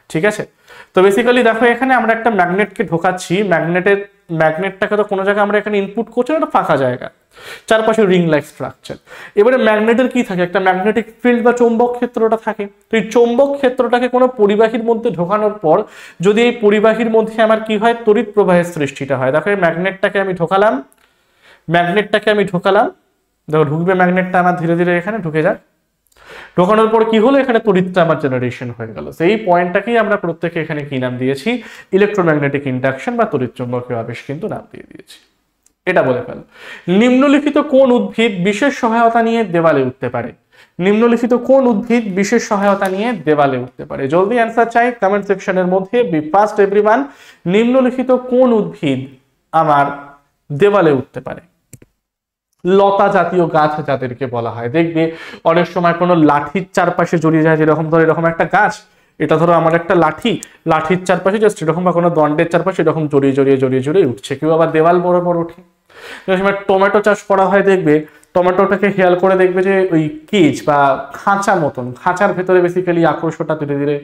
ঠিক আছে, তো বেসিক্যালি দেখো এখানে আমরা একটা ম্যাগনেটকে ঢোকাচ্ছি, ম্যাগনেটটাকে তো কোনো জায়গায় আমরা এখানে ইনপুট করছি, একটা ফাঁকা জায়গা, চারপাশে রিং লাইক স্ট্রাকচার। এবারে ম্যাগনেটের কি থাকে? একটা ম্যাগনেটিক ফিল্ড বা চৌম্বক ক্ষেত্রটা থাকে। তো এই চৌম্বক ক্ষেত্রটাকে কোনো পরিবাহীর মধ্যে ঢোকানোর পর যদি এই পরিবাহীর মধ্যে আমার কি হয়? তড়িৎ প্রবাহের সৃষ্টিটা হয়। দেখো এই ম্যাগনেটটাকে আমি ঢোকালাম, দেখো ঢুকবে ম্যাগনেটটা আমার, ধীরে ধীরে এখানে ঢুকে যাক। ঢোকানোর পর কি হলো? এখানে তড়িৎটা আমার জেনারেশন হয়ে গেল। সেই পয়েন্টটাকেই আমরা প্রত্যেকে এখানে কি নাম দিয়েছি? ইলেকট্রোম্যাগনেটিক ইন্ডাকশন বা তড়িৎ চুম্বকীয় আবেশ কিন্তু নাম দিয়ে দিয়েছি। এটা বলে ফেল। নিম্নলিখিত কোন উদ্ভিদ বিশেষ সহায়তা নিয়ে দেওয়ালে উঠতে পারে? নিম্নলিখিত কোন উদ্ভিদ বিশেষ সহায়তা নিয়ে দেওয়ালে উঠতে পারে? জলদি অ্যান্সার চাই কমেন্ট সেকশনের মধ্যে। Be fast everyone. নিম্নলিখিত কোন উদ্ভিদ আমার দেওয়ালে উঠতে পারে? লতা জাতীয় গাছ যাদেরকে বলা হয়, দেখবে অনেক সময় কোনো লাঠির চারপাশে জড়িয়ে যায়, যেরকম ধরো এরকম একটা গাছ, এটা ধরো আমার একটা লাঠির চারপাশে জাস্ট এরকম, বা কোনো দণ্ডের চারপাশে এরকম জড়িয়ে জড়িয়ে জড়িয়ে জড়িয়ে উঠছে। কেউ আবার দেওয়াল বড় বড় ওঠে। সময় টমেটো চাষ করা হয়, দেখবে টমেটোটাকে খেয়াল করে দেখবে যে ওই কেজ বা খাঁচা মতন, খাঁচার ভেতরে বেসিক্যালি আকর্ষণটা ধীরে ধীরে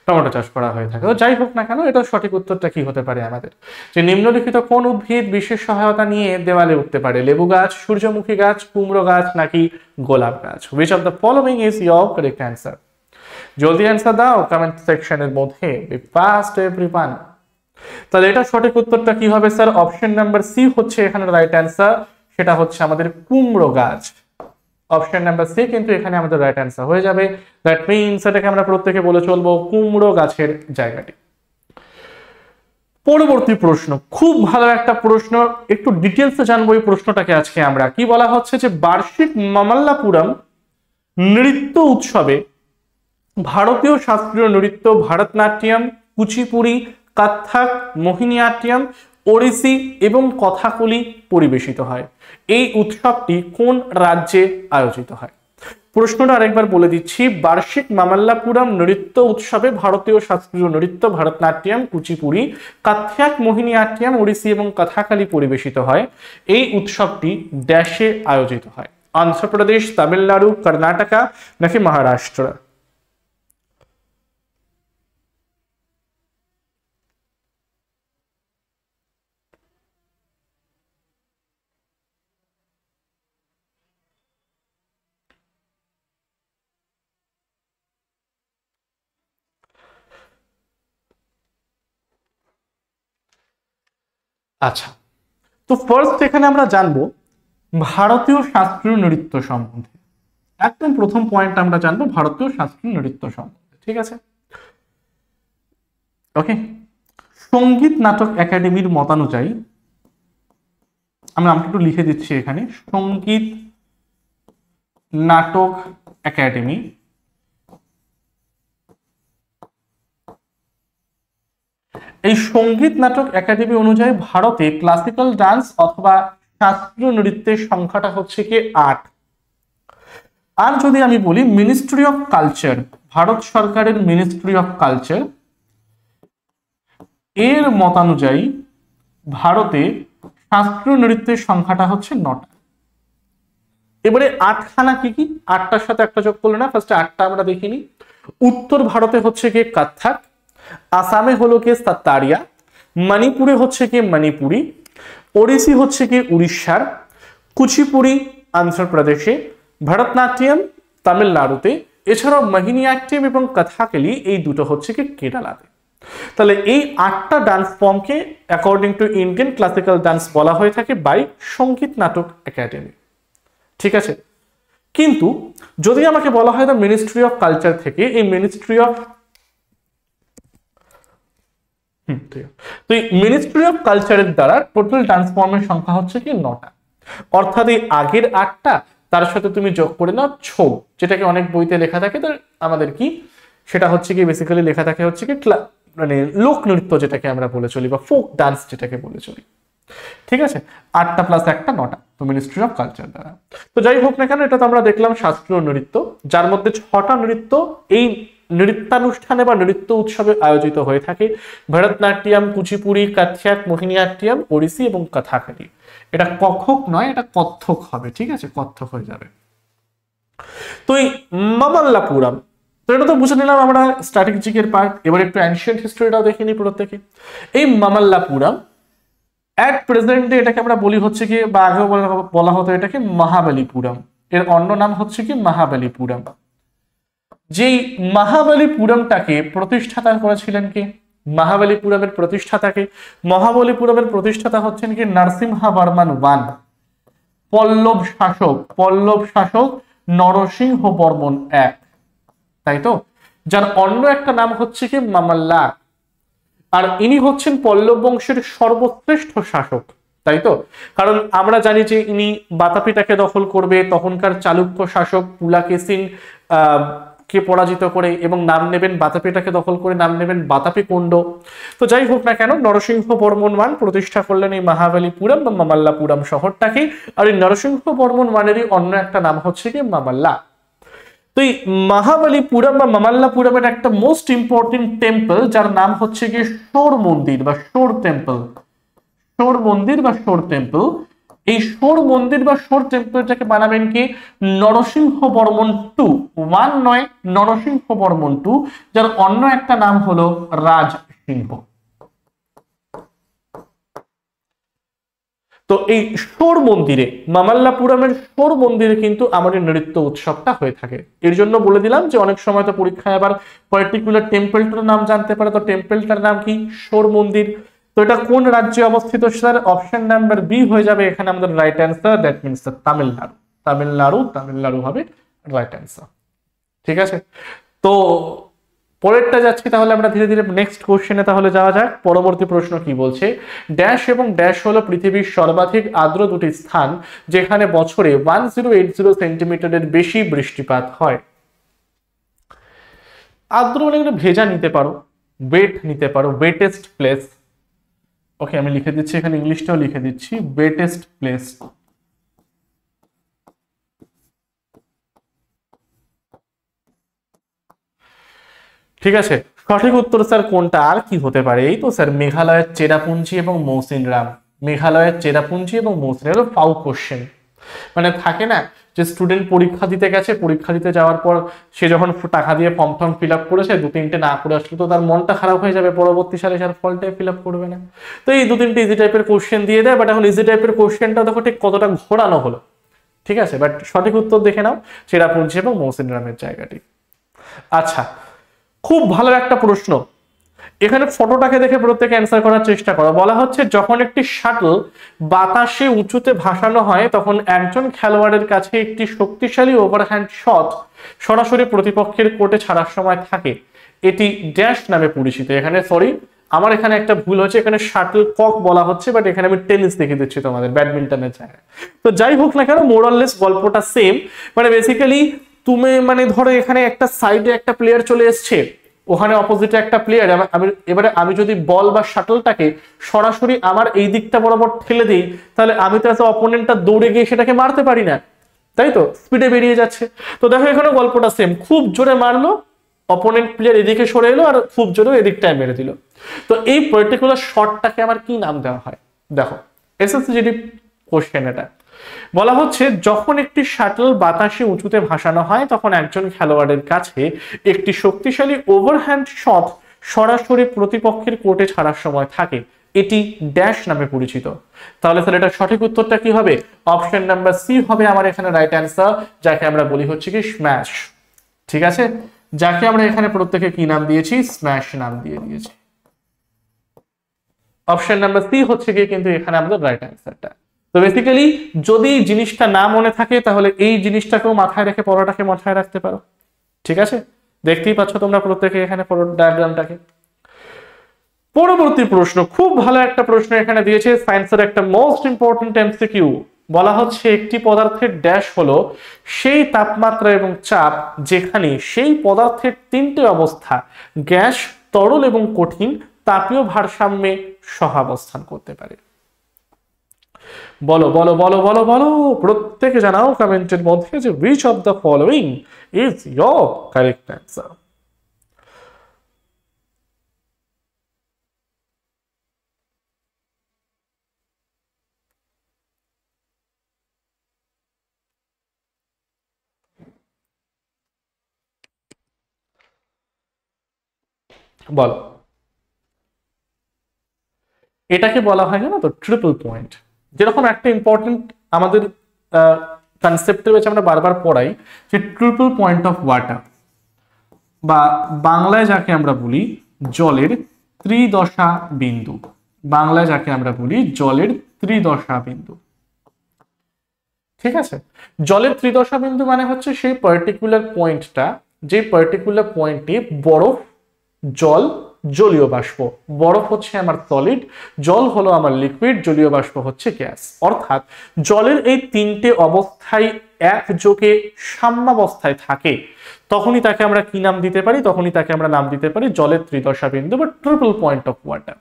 টমেটো চাষ করা হয়ে থাকে। তো যাই হোক না কেন, এটা সঠিক উত্তরটা কি হতে পারে আমাদের? যে নিম্নলিখিত কোন উদ্ভিদ বিশেষ সহায়তা নিয়ে দেওয়ালে উঠতে পারে? লেবু গাছ, সূর্যমুখী গাছ, কুমড়ো গাছ নাকি গোলাপ গাছ? Which of the following is your correct answer? জলদি অ্যান্সার দাও কমেন্ট সেকশনের মধ্যে। Be fast everyone. তাহলে এটা সঠিক উত্তরটা কি হবে স্যার? অপশন নাম্বার সি হচ্ছে এখানে রাইট অ্যান্সার। সেটা হচ্ছে আমাদের কুমড়ো গাছ। অপশন নাম্বার সি কিন্তু এখানে আমাদের রাইট অ্যান্সার হয়ে যাবে। দ্যাট মিনস এটাকে আমরা প্রত্যেকে বলে চলবো কুমড়ো গাছের জায়গাটি। পরবর্তী প্রশ্ন, খুব ভালো একটা প্রশ্ন, একটু ডিটেলসে জানবো এই প্রশ্নটাকে আজকে আমরা। কি বলা হচ্ছে যে বার্ষিক মামাল্লাপুরম নৃত্য উৎসবে ভারতীয় শাস্ত্রীয় নৃত্য ভারতনাট্যম, কুচিপুড়ি, কত্থক, মোহিনীয়াট্যম, ওড়িশি এবং কথাকলি পরিবেশিত হয়। এই উৎসবটি কোন রাজ্যে আয়োজিত হয়? প্রশ্নটা আরেকবার বলে দিচ্ছি। বার্ষিক মামাল্লাপুরম নৃত্য উৎসবে ভারতীয় শাস্ত্রীয় নৃত্য ভারতনাট্যম, কুচিপুড়ি, কত্থক, মোহিনীয়াট্যম, ওড়িশি এবং কথাকলি পরিবেশিত হয়। এই উৎসবটি ড্যাশে আয়োজিত হয়? অন্ধ্রপ্রদেশ, তামিলনাড়ু, কর্ণাটকা নাকি মহারাষ্ট্র? আচ্ছা, তো ফার্স্ট এখানে আমরা জানবো ভারতীয় শাস্ত্রীয় নৃত্য সম্বন্ধে। একদম প্রথম পয়েন্ট আমরা জানবো ভারতীয় শাস্ত্রীয় নৃত্য সম্বন্ধে। ঠিক আছে, ওকে। সঙ্গীত নাটক একাডেমির মতানুযায়ী, আমরা একটু লিখে দিচ্ছি এখানে, সঙ্গীত নাটক একাডেমি এই সঙ্গীত নাটক একাডেমি অনুযায়ী ভারতে ক্লাসিক্যাল ডান্স অথবা শাস্ত্রীয় নৃত্যের সংখ্যাটা হচ্ছে কি 8। আর যদি আমি বলি মিনিস্ট্রি অফ কালচার, ভারত সরকারের মিনিস্ট্রি অফ কালচার এর মতানুযায়ী ভারতে শাস্ত্রীয় নৃত্যের সংখ্যাটা হচ্ছে 9টা। এবারে 8খানা কি কি, 8টার সাথে একটা যোগ করলে না, ফার্স্টে 8টা আমরা দেখিনি। উত্তর ভারতে হচ্ছে কি কত্থক, আসামে হলো কি সাত্তারিয়া, মণিপুরে হচ্ছে কি মণিপুরি, ওড়িশি হচ্ছে কি উড়িষ্যার, কুচিপুড়ি অন্ধ্রপ্রদেশে, ভরতনাট্যম তামিলনাড়ুতে, এছাড়াও মোহিনীয়াট্যম এবং কথাকলি এই দুটো হচ্ছে কি কেরালাতে। তাহলে এই 8টা ডান্স ফর্মকে according to Indian classical dance বলা হয়ে থাকে বাই সঙ্গীত নাটক একাডেমি। ঠিক আছে, কিন্তু যদি আমাকে বলা হয় দ্য মিনিস্ট্রি অফ কালচার থেকে, এই মিনিস্ট্রি অফ মিনিস্ট্রি অফ কালচারের দ্বারা টোটাল ডান্স ফর্মের সংখ্যা হচ্ছে কি 9টা। অর্থাৎ এই আগের 8টা তার সাথে তুমি যোগ করে নাও 6, যেটাকে অনেক বইতে লেখা থাকে। তো আমাদের কি সেটা হচ্ছে কি বেসিক্যালি লেখা থাকে হচ্ছে কি মানে লোক নৃত্য যেটাকে আমরা বলে চলি, বা ফোক ডান্স যেটাকে বলে চলি। ঠিক আছে, 8টা প্লাস 1টা 9টা, তো মিনিস্ট্রি অফ কালচার দ্বারা। তো যাই হোক না কেন, এটা তো আমরা দেখলাম শাস্ত্রীয় নৃত্য, যার মধ্যে 6টা নৃত্য এই নৃত্যানুষ্ঠানে বা নৃত্য উৎসবে আয়োজিত হয়ে থাকে। ভরতনাট্যম, কুচিপুড়ি, কত্থক, মোহিনীয়াট্যম, ওড়িশি এবং কথাকলি। এটা কত্থক নয়, এটা কত্থক হবে। ঠিক আছে, কত্থক হয়ে যাবে। তো এই মামাল্লাপুরম, তো এটা তো বুঝে নিলাম আমরা স্ট্র্যাটেজিকের পার্ট। এবার একটু অ্যানশিয়েন্ট হিস্ট্রিটাও দেখে নিই প্রত্যেকে। এই মামাল্লাপুরম এট প্রেজেন্ট ডে এটাকে আমরা বলি হচ্ছে কি, বা আগেও বলা হতো এটাকে মহাবলীপুরম। এর অন্য নাম হচ্ছে কি মহাবলীপুরম। যেই মহাবলীপুরমটাকে প্রতিষ্ঠাতা করেছিলেন কি, মহাবলীপুরমের প্রতিষ্ঠাতাকে, মহাবলীপুরমের প্রতিষ্ঠাতা হচ্ছেন কি নরসিংহা বর্মন ওয়ান। পল্লব শাসক নরসিংহ বর্মন 1, তাই তো, যার অন্য একটা নাম হচ্ছে কি মামাল্লা। আর ইনি হচ্ছেন পল্লব বংশের সর্বশ্রেষ্ঠ শাসক। তাই তো? কারণ আমরা জানি যে ইনি বাতাপিটাকে দখল করবে, তখনকার চালুক্য শাসক পুলাকেশিন কে পরাজিত করে এবং নাম নেবেন বাতাপিটাকে দখল করে নাম নেবেন বাতাপি কুণ্ড। তো যাই হোক না কেন, নরসিংহ বর্মন ওয়ান প্রতিষ্ঠা করলেন এই মহাবালিপুরম বা মামাল্লাপুরম শহরটাকে। আর এই নরসিংহ বর্মন ওয়ানেরই অন্য একটা নাম হচ্ছে কি মামাল্লা। তো এই মহাবালিপুরম বা মামাল্লাপুরমের একটা মোস্ট ইম্পর্টেন্ট টেম্পল যার নাম হচ্ছে কি শোর মন্দির বা শোর টেম্পল। শোর মন্দির বা শোর টেম্পল, এই শোর মন্দির বা শোর টেম্পলটাকে বানাবেন কি নরসিংহ বর্মন টু, ওয়ান নয়, নরসিংহ বর্মন টু, যার অন্য একটা নাম হলো রাজসিংহ। তো এই শোর মন্দিরে, মামাল্লাপুরমের শোর মন্দিরে কিন্তু আমাদের নৃত্য উৎসবটা হয়ে থাকে। এর জন্য বলে দিলাম যে অনেক সময় তো পরীক্ষায় আবার পার্টিকুলার টেম্পলটার নাম জানতে পারে। তো টেম্পলটার নাম কি শোর মন্দির। তো এটা কোন রাজ্যে অবস্থিত স্যার? অপশন নাম্বার বি হয়ে যাবে এখানে আমাদের right answer, that means Tamil Nadu. Tamil Nadu হবে রাইট অ্যান্সার। ঠিক আছে, তো পরেরটা যাচ্ছি তাহলে আমরা ধীরে ধীরে নেক্সট কোশ্চেনে তাহলে যাওয়া যাক। পরবর্তী প্রশ্ন কি বলছে, ড্যাশ এবং ড্যাশ হলো পৃথিবীর সর্বাধিক আর্দ্র দুটি স্থান যেখানে বছরে 1080 সেন্টিমিটারের বেশি বৃষ্টিপাত হয়। আর্দ্র মানে ভেজা নিতে পারো, ওয়েট নিতে পারো, ওয়েটেস্ট প্লেস। ওকে, আমি লিখে দিচ্ছি এখানে, ইংলিশটাও লিখে দিচ্ছি, ওয়েটেস্ট প্লেস। ঠিক আছে, সঠিক উত্তর স্যার কোনটা আর কি হতে পারে? এই তো স্যার মেঘালয়ের চেরাপুঞ্জি এবং মৌসিনরাম। মেঘালয়ের চেরাপুঞ্জি এবং মৌসিনরাম ফাউ কোশ্চেন। মানে থাকে না যে স্টুডেন্ট পরীক্ষা দিতে গেছে, পরীক্ষা দিতে যাওয়ার পর সে যখন টাকা দিয়ে ফর্ম টর্ম ফিল আপ করেছে, দু তিনটে না করে আসলে তো তার মনটা খারাপ হয়ে যাবে, পরবর্তী সালে স্যার ফলটাই ফিল আপ করবে না। তো এই দু তিনটে ইজি টাইপের কোশ্চেন দিয়ে দেয়, বাট এখন ইজি টাইপের কোশ্চেনটা দেখো ঠিক কতটা ঘোরানো হলো। ঠিক আছে, বাট সঠিক উত্তর দেখে নাও, চেরাপুঞ্জি এবং মৌসিনরামের জায়গাটি। আচ্ছা, খুব ভালো একটা প্রশ্ন। এখানে ফটোটাকে দেখে প্রত্যেকে অ্যান্সার করার চেষ্টা করো। বলা হচ্ছে যখন একটি শাটল বাতাসে উঁচুতে ভাসানো হয় তখন একজন খেলোয়াড়ের কাছে একটি শক্তিশালী ওভারহ্যান্ড শট সরাসরি প্রতিপক্ষের কোর্টে ছাড়ার সময় থাকে, এটি ড্যাশ নামে পরিচিত। এখানে সরি, আমার এখানে একটা ভুল হচ্ছে, এখানে শাটল কক বলা হচ্ছে, বাট এখানে আমি টেনিস দেখে দিচ্ছি তোমাদের, ব্যাডমিন্টনের জায়গায়। তো যাই হোক না কেন, মোরাললেস গল্পটা সেম। মানে বেসিক্যালি তুমি মানে ধরো এখানে একটা সাইডে একটা প্লেয়ার চলে এসছে, ওখানে অপোজিটে একটা প্লেয়ার, এবারে আমি যদি বল বা শাটলটাকে সরাসরি আমার এই দিকটা বরাবর ঠেলে দিই, তাহলে আমি তো এত অপোনেন্টটা দৌড়ে গিয়ে সেটাকে মারতে পারি না, তাই তো? স্পিডে বেরিয়ে যাচ্ছে। তো দেখো এখানে গল্পটা সেম, খুব জোরে মারলো, অপোনেন্ট প্লেয়ার এদিকে সরে এলো আর খুব জোরে এদিকটায় মেরে দিল। তো এই পার্টিকুলার শটটাকে আমার কি নাম দেওয়া হয়? দেখো এসএসসি কোশ্চেন, এটা বলা হচ্ছে যখন একটি শাটল বাতাসে উঁচুতে ভাসানো হয় তখন একজন খেলোয়াড়ের কাছে একটি শক্তিশালী ওভারহ্যান্ড শট সরাসরি প্রতিপক্ষের কোর্টে ছাড়ার সময় থাকে, এটি ড্যাশ নামে পরিচিত। তাহলে স্যার এটা সঠিক উত্তরটা কি হবে? অপশন নাম্বার সি হবে আমার এখানে রাইট অ্যান্সার, যাকে আমরা বলি হচ্ছে কি স্ম্যাশ। ঠিক আছে, যাকে আমরা এখানে প্রত্যেকে কি নাম দিয়েছি? স্ম্যাশ নাম দিয়ে দিয়েছি। অপশন নাম্বার সি হচ্ছে কি কিন্তু এখানে আমাদের রাইট অ্যান্সারটা। তো বেসিক্যালি যদি জিনিসটা না মনে থাকে তাহলে এই জিনিসটাকেও মাথায় রেখে পড়াটাকে মাথায় রাখতে পারো। ঠিক আছে, দেখতেই পাচ্ছ তোমরা প্রত্যেকে এখানে পুরো ডায়াগ্রামটাকে। পরবর্তী প্রশ্ন, খুব ভালো একটা প্রশ্ন এখানে দিয়েছে, সায়েন্সের একটা মোস্ট ইম্পর্টেন্ট এমসিকিউ। বলা হচ্ছে একটি পদার্থের ড্যাশ হলো সেই তাপমাত্রা এবং চাপ যেখানে সেই পদার্থের তিনটে অবস্থা গ্যাস, তরল এবং কঠিন তাপীয় ভারসাম্যে সহাবস্থান করতে পারে। বলো বলো বলো বলো বলো, প্রত্যেকে জানাও কমেন্টের মধ্যে যে which of the following is your correct answer। বলো। এটাকে বলা হয় না তো ট্রিপল পয়েন্ট। যেরকম একটা ইম্পর্টেন্ট আমাদের কনসেপ্টে রয়েছে, আমরা বারবার পড়াই যে ট্রিপল পয়েন্ট অফ ওয়াটার, বা বাংলায় যাকে আমরা বলি জলের ত্রিদশা বিন্দু। বাংলায় যাকে আমরা বলি জলের ত্রিদশা বিন্দু। ঠিক আছে, জলের ত্রিদশা বিন্দু মানে হচ্ছে সেই পার্টিকুলার পয়েন্টটা, যে পার্টিকুলার পয়েন্টে বরফ, জল জলীয় বাষ্প, বরফ হচ্ছে আমার সলিড, জল হলো আমার লিকুইড, জলীয় বাষ্প হচ্ছে গ্যাস। অর্থাৎ জলের এই তিনটে অবস্থায় একযোগে সাম্যাবস্থায় থাকে, তখনই তাকে আমরা কি নাম দিতে পারি? তখনই তাকে আমরা নাম দিতে পারি জলের ত্রিদশা বিন্দু বা ট্রিপল পয়েন্ট অফ ওয়াটার।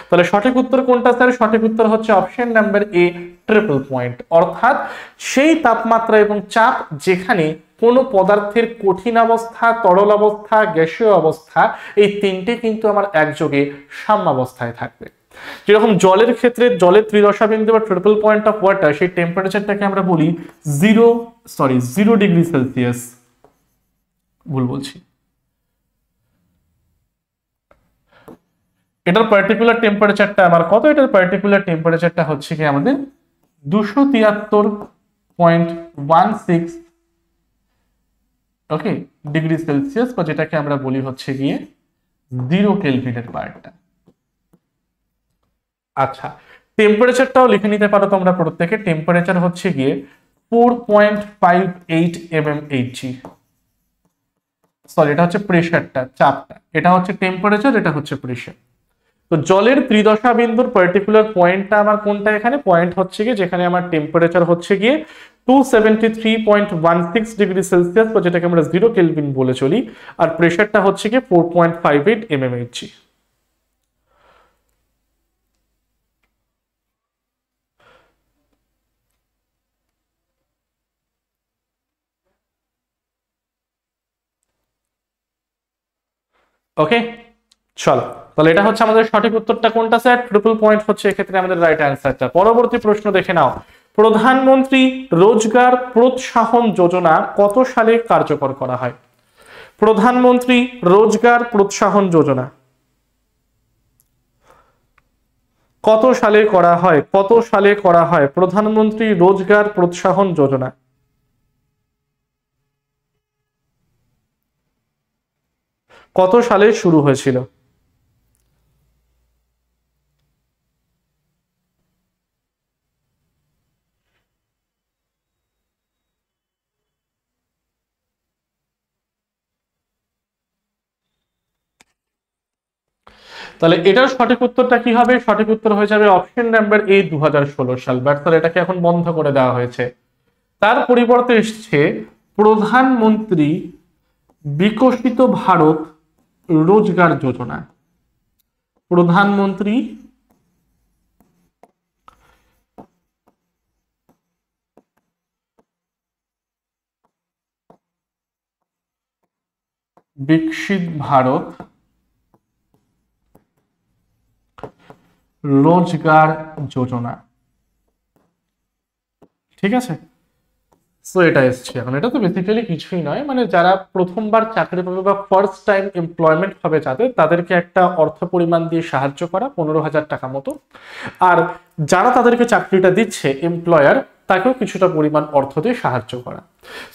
তাহলে সঠিক উত্তর কোনটা স্যার? সঠিক উত্তর হচ্ছে option number A, triple point. অর্থাৎ সেই তাপমাত্রা এবং চাপ যেখানে কোনো পদার্থের কঠিন অবস্থা, তরল অবস্থা, গ্যাসীয় অবস্থা, এই তিনটে কিন্তু আমার একযোগে সাম্যাবস্থায় থাকবে। যেরকম জলের ক্ষেত্রে জলের ত্রিদশা বিন্দু বা ট্রিপল পয়েন্ট অফ ওয়াটার, সেই টেম্পারেচারটাকে আমরা বলি 0 ডিগ্রি সেলসিয়াস। ভুল বলছি, এটার পার্টিকুলার টেম্পারেচারটা আমার কত? এটার পার্টিকুলার টেম্পারেচারটা হচ্ছে কি আমাদের 273.16 ওকে ডিগ্রি সেলসিয়াস, বা যেটাকে আমরা বলি হচ্ছে গিয়ে 0 কেলভিনের পার্টটা। আচ্ছা, টেম্পারেচারটাও লিখে নিতে পারো তোমরা প্রত্যেকে। টেম্পারেচার হচ্ছে গিয়ে 4.58 mmHg। সরি, এটা হচ্ছে প্রেসারটা, চাপটা। এটা হচ্ছে টেম্পারেচার, এটা হচ্ছে প্রেসার। তো জলের ত্রিদশা বিন্দুর পার্টিকুলার পয়েন্টটা আমার কোনটা? এখানে পয়েন্ট হচ্ছে গিয়ে যেখানে আমার টেম্পারেচার হচ্ছে গিয়ে 273.16 ডিগ্রি সেলসিয়াস, বা যেটাকে আমরা 0 কেলভিন বলে চলি, আর প্রেসারটা হচ্ছে গিয়ে 4.58 mmHg। ওকে, চলো তাহলে এটা হচ্ছে আমাদের সঠিক উত্তরটা কোনটা স্যার? ট্রিপল পয়েন্ট হচ্ছে এক্ষেত্রে আমাদের রাইট অ্যান্সারটা। পরবর্তী প্রশ্ন দেখে নাও। প্রধানমন্ত্রী রোজগার প্রোৎসাহন যোজনা কত সালে কার্যকর করা হয়? প্রধানমন্ত্রী রোজগার প্রোৎসাহন যোজনা কত সালে করা হয়? কত সালে করা হয় প্রধানমন্ত্রী রোজগার প্রোৎসাহন যোজনা? কত সালে শুরু হয়েছিল? তাহলে এটার সঠিক উত্তরটা কি হবে? সঠিক উত্তর হয়ে যাবে অপশন নাম্বার এ, 2016 সাল। বাট তাহলে এটাকে এখন বন্ধ করে দেওয়া হয়েছে। তার পরিবর্তে এসছে প্রধানমন্ত্রী বিকশিত ভারত রোজগার যোজনা। প্রধানমন্ত্রী বিকশিত ভারত রোজগার যোজনা। ঠিক আছে, সো এটা এসছে এখন। এটা তো বেসিক্যালি কিছুই নয়, মানে যারা প্রথমবার চাকরি পাবে বা ফার্স্ট টাইম এমপ্লয়মেন্ট হবে যাদের, তাদেরকে একটা অর্থ পরিমাণ দিয়ে সাহায্য করা, 15,000 টাকা মতো। আর যারা তাদেরকে চাকরিটা দিচ্ছে এমপ্লয়ার, তাকেও কিছুটা পরিমাণ অর্থ দিয়ে সাহায্য করা।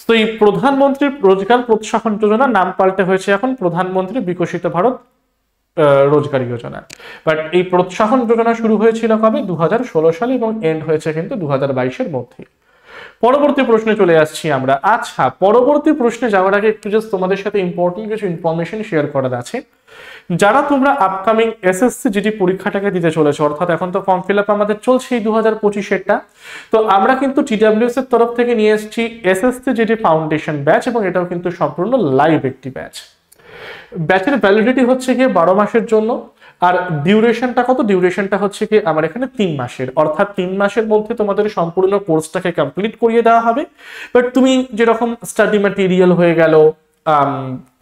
তো এই প্রধানমন্ত্রী রোজগার প্রোৎসাহন যোজনা নাম পাল্টে হয়েছে এখন প্রধানমন্ত্রী বিকশিত ভারত রোজগার যোজনা। বাট এই প্রোৎসাহন যোজনা শুরু হয়েছিল কবে? 2016 সালে, এবং এন্ড হয়েছে কিন্তু 2022-এর মধ্যে। পরবর্তী প্রশ্নে চলে আসছি আমরা। আচ্ছা, পরবর্তী প্রশ্নে যাওয়ার আগে একটু জাস্ট তোমাদের সাথে ইম্পর্টেন্ট কিছু ইনফরমেশন শেয়ার করার আছে। যারা তোমরা আপকামিং এসএসসি জিডি পরীক্ষাটাকে দিতে চলেছো, অর্থাৎ এখন তো ফর্ম ফিল আপ আমাদের চলছে এই 2025-এরটা, তো আমরা কিন্তু টিডব্লিউএস এর তরফ থেকে নিয়ে এসেছি এসএসসি জিডি ফাউন্ডেশন ব্যাচ, এবং এটাও কিন্তু সম্পূর্ণ লাইভ একটি ব্যাচ। ব্যাচের ভ্যালিডিটি হচ্ছে গিয়ে 12 মাসের জন্য। আর ডিউরেশনটা কত? ডিউরেশনটা হচ্ছে কি আমার এখানে 3 মাসের, অর্থাৎ 3 মাসের মধ্যে তোমাদের সম্পূর্ণ কোর্সটাকে কমপ্লিট করিয়ে দেওয়া হবে। বাট তুমি যেরকম স্টাডি ম্যাটেরিয়াল হয়ে গেল,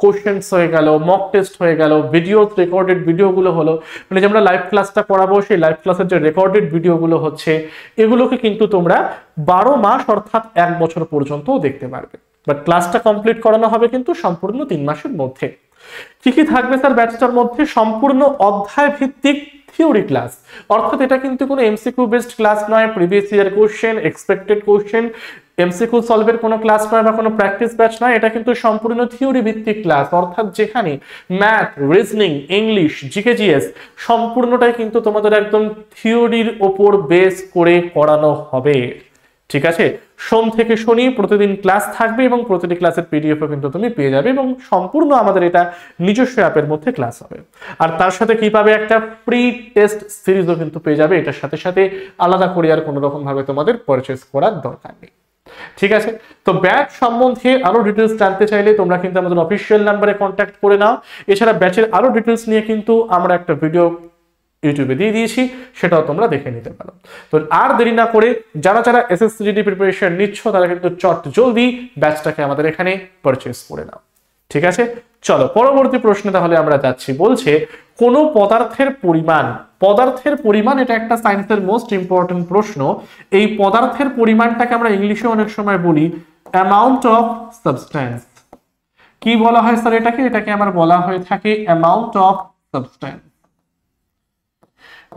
কোশ্চেন্স হয়ে গেল, মক টেস্ট হয়ে গেল, ভিডিও রেকর্ডেড ভিডিওগুলো হলো, মানে যে আমরা লাইভ ক্লাসটা করাবো সেই লাইভ ক্লাসের যে রেকর্ডেড ভিডিওগুলো হচ্ছে, এগুলোকে কিন্তু তোমরা 12 মাস অর্থাৎ 1 বছর পর্যন্তও দেখতে পারবে। বাট ক্লাসটা কমপ্লিট করানো হবে কিন্তু সম্পূর্ণ 3 মাসের মধ্যে। কি কি থাকবে স্যার ব্যাচটার মধ্যে? সম্পূর্ণ অধ্যায় ভিত্তিক থিওরি ক্লাস, অর্থাৎ এটা কিন্তু কোনো এমসিকিউ বেসড ক্লাস নয়, previous year question, expected question, MCQ সলভের কোনো ক্লাস নয় বা কোনো প্র্যাকটিস ব্যাচ নয়। এটা কিন্তু সম্পূর্ণ থিওরি ভিত্তিক ক্লাস, অর্থাৎ যেখানে math, reasoning, English, GK GS সম্পূর্ণটাই কিন্তু তোমাদের একদম থিওরির ওপর বেস করে করানো হবে। ঠিক আছে, সোম থেকে শনি প্রতিদিন ক্লাস থাকবে এবং প্রতিটি ক্লাসের পিডিএফও কিন্তু তুমি পেয়ে যাবে এবং সম্পূর্ণ আমাদের এটা নিজস্ব অ্যাপের মধ্যে ক্লাস হবে। আর তার সাথে কি পাবে, একটা ফ্রি টেস্ট সিরিজও কিন্তু পেয়ে যাবে। এটার সাথে সাথে আলাদা করে আর কোনো রকম ভাবে তোমাদের পারচেজ করার দরকার নেই। ঠিক আছে, তো ব্যাচ সম্বন্ধে আরো ডিটেলস জানতে চাইলে তোমরা কিন্তু আমাদের অফিসিয়াল নাম্বারে কন্ট্যাক্ট করে নাও। এছাড়া ব্যাচের আরো ডিটেলস নিয়ে কিন্তু আমরা একটা ভিডিও ইউটিউবে দিয়ে দিয়েছি, সেটাও তোমরা দেখে নিতে পারো। তো আর দেরি না করে যারা যারা এসএসসিজিডি প্রিপারেশন নিচ্ছ তারা কিন্তু চট জলদি ব্যাচটাকে আমাদের এখানে পারচেজ করে নাও। ঠিক আছে, চলো পরবর্তী প্রশ্নে তাহলে আমরা যাচ্ছি। বলছে কোন পদার্থের পরিমাণ, পদার্থের পরিমাণ এটা একটা সায়েন্সের মোস্ট ইম্পর্টেন্ট প্রশ্ন। এই পদার্থের পরিমাণটাকে আমরা ইংলিশে অনেক সময় বলি অ্যামাউন্ট অফ সাবস্ট্যান্স। কি বলা হয় স্যার এটাকে? এটাকে আমার বলা হয়ে থাকে অ্যামাউন্ট অফ সাবস্ট্যান্স।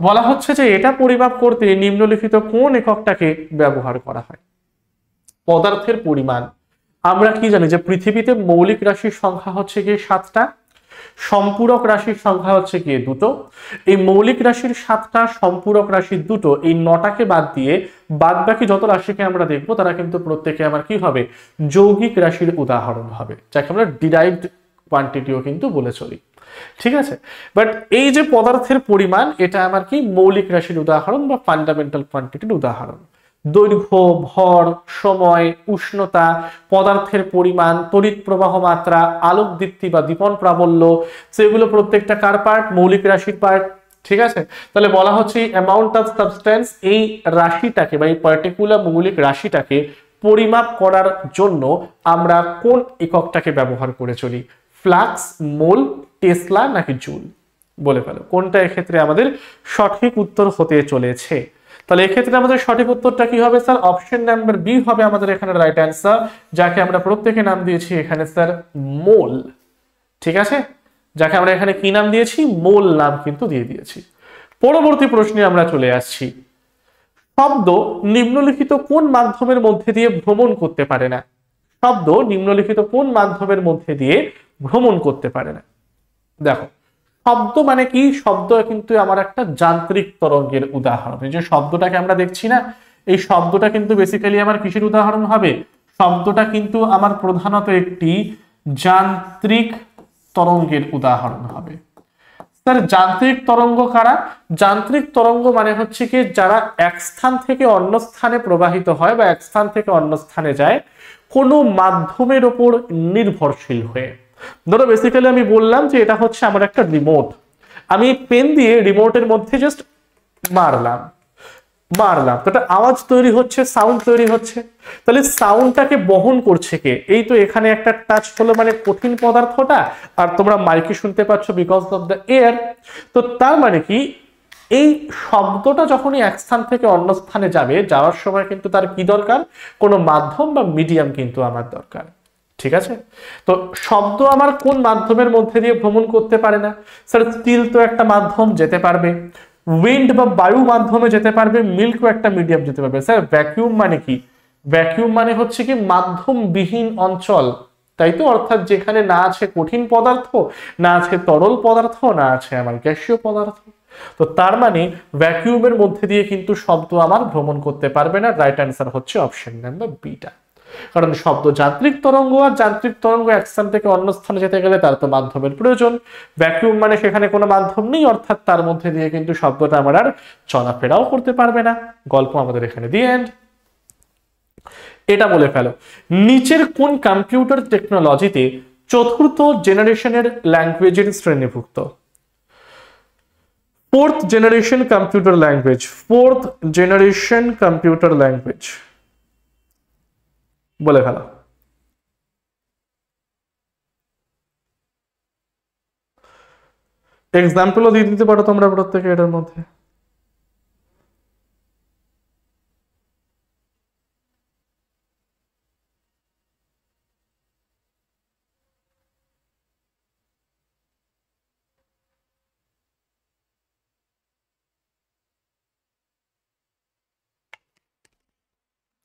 বলা হচ্ছে যে এটা পরিমাপ করতে নিম্নলিখিত কোন এককটাকে ব্যবহার করা হয়? পদার্থের পরিমাণ। আমরা কি জানি যে পৃথিবীতে মৌলিক রাশির সংখ্যা হচ্ছে গিয়ে 7টা, সম্পূরক রাশির সংখ্যা হচ্ছে গিয়ে 2টো। এই মৌলিক রাশির 7টা, সম্পূরক রাশির 2টো, এই 9টাকে বাদ দিয়ে বাদ বাকি যত রাশিকে আমরা দেখবো তারা কিন্তু প্রত্যেকে আমার কি হবে, যৌগিক রাশির উদাহরণ হবে, যাকে আমরা ডিরাইভড কোয়ান্টিটিও কিন্তু বলে চলি। ঠিক আছে, বাট এই যে পদার্থের পরিমাণ এটা আমার কি মৌলিক রাশির উদাহরণ বা ফান্ডামেন্টাল কোয়ান্টিটির উদাহরণ। দৈর্ঘ্য, ভর, সময়, উষ্ণতা, পদার্থের পরিমাণ, তড়িৎ প্রবাহ মাত্রা, আলোক দীপ্তি বা দীপন প্রাবল্য, সেগুলো প্রত্যেকটা কার পার্ট? মৌলিক রাশির পার্ট। ঠিক আছে, তাহলে বলা হচ্ছে অ্যামাউন্ট অফ সাবস্ট্যান্স, এই রাশিটাকে বা এই পার্টিকুলার মৌলিক রাশিটাকে পরিমাপ করার জন্য আমরা কোন এককটাকে ব্যবহার করে চলি? ফ্লাক্স, মোল, টেসলা নাকি জুল? বলে ফেলো কোনটা এক্ষেত্রে আমাদের সঠিক উত্তর হতে চলেছে। তাহলে এক্ষেত্রে আমাদের সঠিক উত্তরটা কি হবে স্যার? অপশন নাম্বার বি হবে আমাদের এখানে রাইট অ্যান্সার, যাকে আমরা প্রত্যেকে নাম দিয়েছি এখানে স্যার মোল। ঠিক আছে, যাকে আমরা এখানে কি নাম দিয়েছি? মোল নাম কিন্তু দিয়ে দিয়েছি। পরবর্তী প্রশ্নে আমরা চলে আসছি। শব্দ নিম্নলিখিত কোন মাধ্যমের মধ্যে দিয়ে ভ্রমণ করতে পারে না? শব্দ নিম্নলিখিত কোন মাধ্যমের মধ্যে দিয়ে ভ্রমণ করতে পারে না? দেখো, শব্দ মানে কি? শব্দ কিন্তু আমার একটা যান্ত্রিক তরঙ্গের উদাহরণ। এই যে শব্দটাকে আমরা দেখছি না, এই শব্দটা কিন্তু বেসিক্যালি আমার কিসের উদাহরণ হবে? শব্দটা কিন্তু আমার প্রধানত একটি যান্ত্রিক তরঙ্গের উদাহরণ হবে। স্যার যান্ত্রিক তরঙ্গ কারা? যান্ত্রিক তরঙ্গ মানে হচ্ছে কি যারা এক স্থান থেকে অন্য স্থানে প্রবাহিত হয় বা এক স্থান থেকে অন্য স্থানে যায় কোনো মাধ্যমের উপর নির্ভরশীল হয়ে। ধরো বেসিক্যালি আমি বললাম যে এটা হচ্ছে আমার একটা রিমোট, আমি পেন দিয়ে রিমোটের মধ্যে জাস্ট মারলাম, তো একটা আওয়াজ তৈরি হচ্ছে, সাউন্ড তৈরি হচ্ছে। তাহলে সাউন্ডটাকে বহন করছে কে? এই তো এখানে একটা টাচ হলো মানে কঠিন পদার্থটা, আর তোমরা মাইকে শুনতে পাচ্ছ বিকজ অফ দ্য এয়ার। তো তার মানে কি এই শব্দটা যখনই এক স্থান থেকে অন্য স্থানে যাবে, যাওয়ার সময় কিন্তু তার কি দরকার? কোনো মাধ্যম বা মিডিয়াম কিন্তু আমার দরকার। ঠিক আছে, তো শব্দ আমার কোন মাধ্যমের মধ্যে দিয়ে ভ্রমণ করতে পারে না? স্যার স্টিল তো একটা মাধ্যম, যেতে পারবে। উইন্ড বা বায়ু মাধ্যমে যেতে পারবে, মিল্কও একটা মিডিয়াম যেতে পারবে। স্যার ভ্যাকিউম মানে কি? ভ্যাকিউম মানে হচ্ছে কি মাধ্যমবিহীন অঞ্চল, তাই তো? অর্থাৎ যেখানে না আছে কঠিন পদার্থ, না আছে তরল পদার্থ, না আছে আমার গ্যাসীয় পদার্থ। তো তার মানে ভ্যাকিউমের মধ্যে দিয়ে কিন্তু শব্দ আমার ভ্রমণ করতে পারবে না। রাইট অ্যান্সার হচ্ছে অপশন নাম্বার বিটা। কারণ শব্দ যান্ত্রিক তরঙ্গ, আর যান্ত্রিক তরঙ্গ এক স্থান থেকে অন্য স্থানে যেতে গেলে তার তো মাধ্যমের প্রয়োজন। ভ্যাকুয়াম মানে সেখানে কোনো মাধ্যম নেই, অর্থাৎ তার মধ্যে দিয়ে কিন্তু শব্দটা আমার আর চলাফেরাও করতে পারবে না। গল্প আমাদের এখানে দি এন্ড। এটা বলে ফেলো, নিচের কোন কম্পিউটার টেকনোলজিতে চতুর্থ জেনারেশনের ল্যাঙ্গুয়েজের শ্রেণীভুক্ত? Fourth generation computer language, fourth generation computer language বলে ফেলা। এক্সাম্পলও দিয়ে দিতে পারো তোমরা প্রত্যেকে এটার মধ্যে।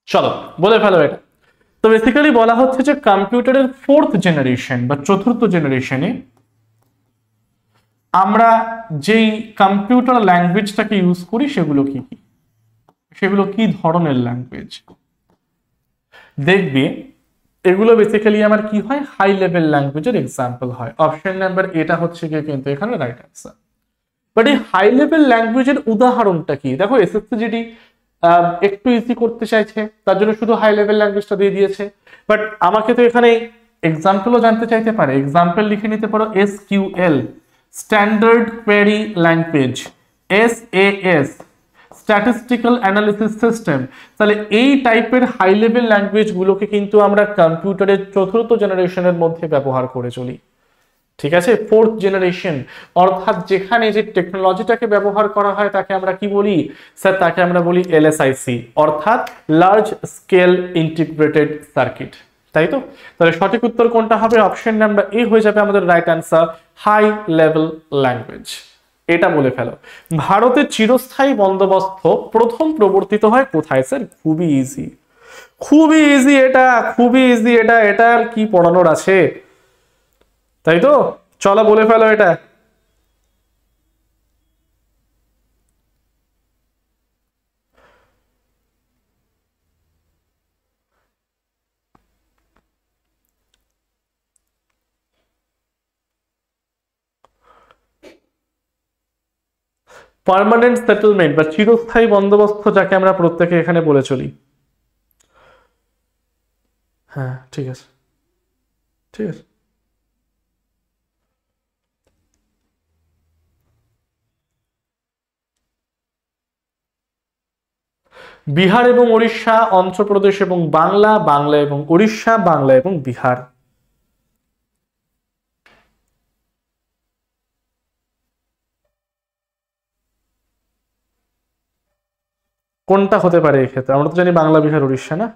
চলো বলে ফেলো এটা। তো বেসিক্যালি বলা হচ্ছে যে কম্পিউটারের ফোর্থ জেনারেশন বা চতুর্থ জেনারেশনে আমরা যেই কম্পিউটার ল্যাঙ্গুয়েজটাকে ইউজ করি সেগুলো কি কি, সেগুলো কি ধরনের ল্যাঙ্গুয়েজ? দেখবি এগুলো বেসিক্যালি আমার কি হয়, হাই লেভেল ল্যাঙ্গুয়েজের এক্সাম্পল হয়। অপশন নাম্বার এটা হচ্ছে গিয়ে কিন্তু এখানে রাইট অ্যান্সার। বাট এই হাই লেভেল ল্যাঙ্গুয়েজের উদাহরণটা কি? দেখো এসএসসি জিডি একটু ইজি করতে চাইছে, তার জন্য শুধু হাই লেভেল ল্যাঙ্গুয়েজটা দিয়ে দিয়েছে। বাট আমাকে তো এখানে এক্সাম্পলও জানতে চাইতে পারে, এক্সাম্পল লিখে নিতে পারো SQL, standard query language, SAS, statistical analysis system. তাহলে এই টাইপের হাই লেভেল ল্যাঙ্গুয়েজ গুলোকে কিন্তু আমরা কম্পিউটারের চতুর্থ জেনারেশনের মধ্যে ব্যবহার করে চলি। ঠিক আছে, ফোর্থ জেনারেশন, অর্থাৎ যেখানে যে টেকনোলজিটাকে ব্যবহার করা হয় তাকে আমরা কি বলি স্যার? তাকে আমরা বলি এলএসআইসি, অর্থাৎ লার্জ স্কেল ইন্টিগ্রেটেড সার্কিট, তাই তো? তাহলে সঠিক উত্তর কোনটা হবে? অপশন নাম্বার এ হয়ে যাবে আমাদের right answer, high level language. এটা বলে ফেলো। ভারতের চিরস্থায়ী বন্দোবস্ত প্রথম প্রবর্তিত হয় কোথায়? স্যার খুবই ইজি, খুবই ইজি এটা, খুবই ইজি এটা, এটা আর কি পড়ানোর আছে, তাই তো? চলো বলে ফেলো এটা। পার্মানেন্ট সেটেলমেন্ট বা চিরস্থায়ী বন্দোবস্ত যাকে আমরা প্রত্যেকে এখানে বলে চলি। হ্যাঁ ঠিক আছে, ঠিক আছে। বিহার এবং উড়িষ্যা, অন্ধ্রপ্রদেশ এবং বাংলা, বাংলা এবং উড়িষ্যা, বাংলা এবং বিহার। কোনটা হতে পারে এক্ষেত্রে? আমরা তো জানি বাংলা, বিহার, উড়িষ্যা না?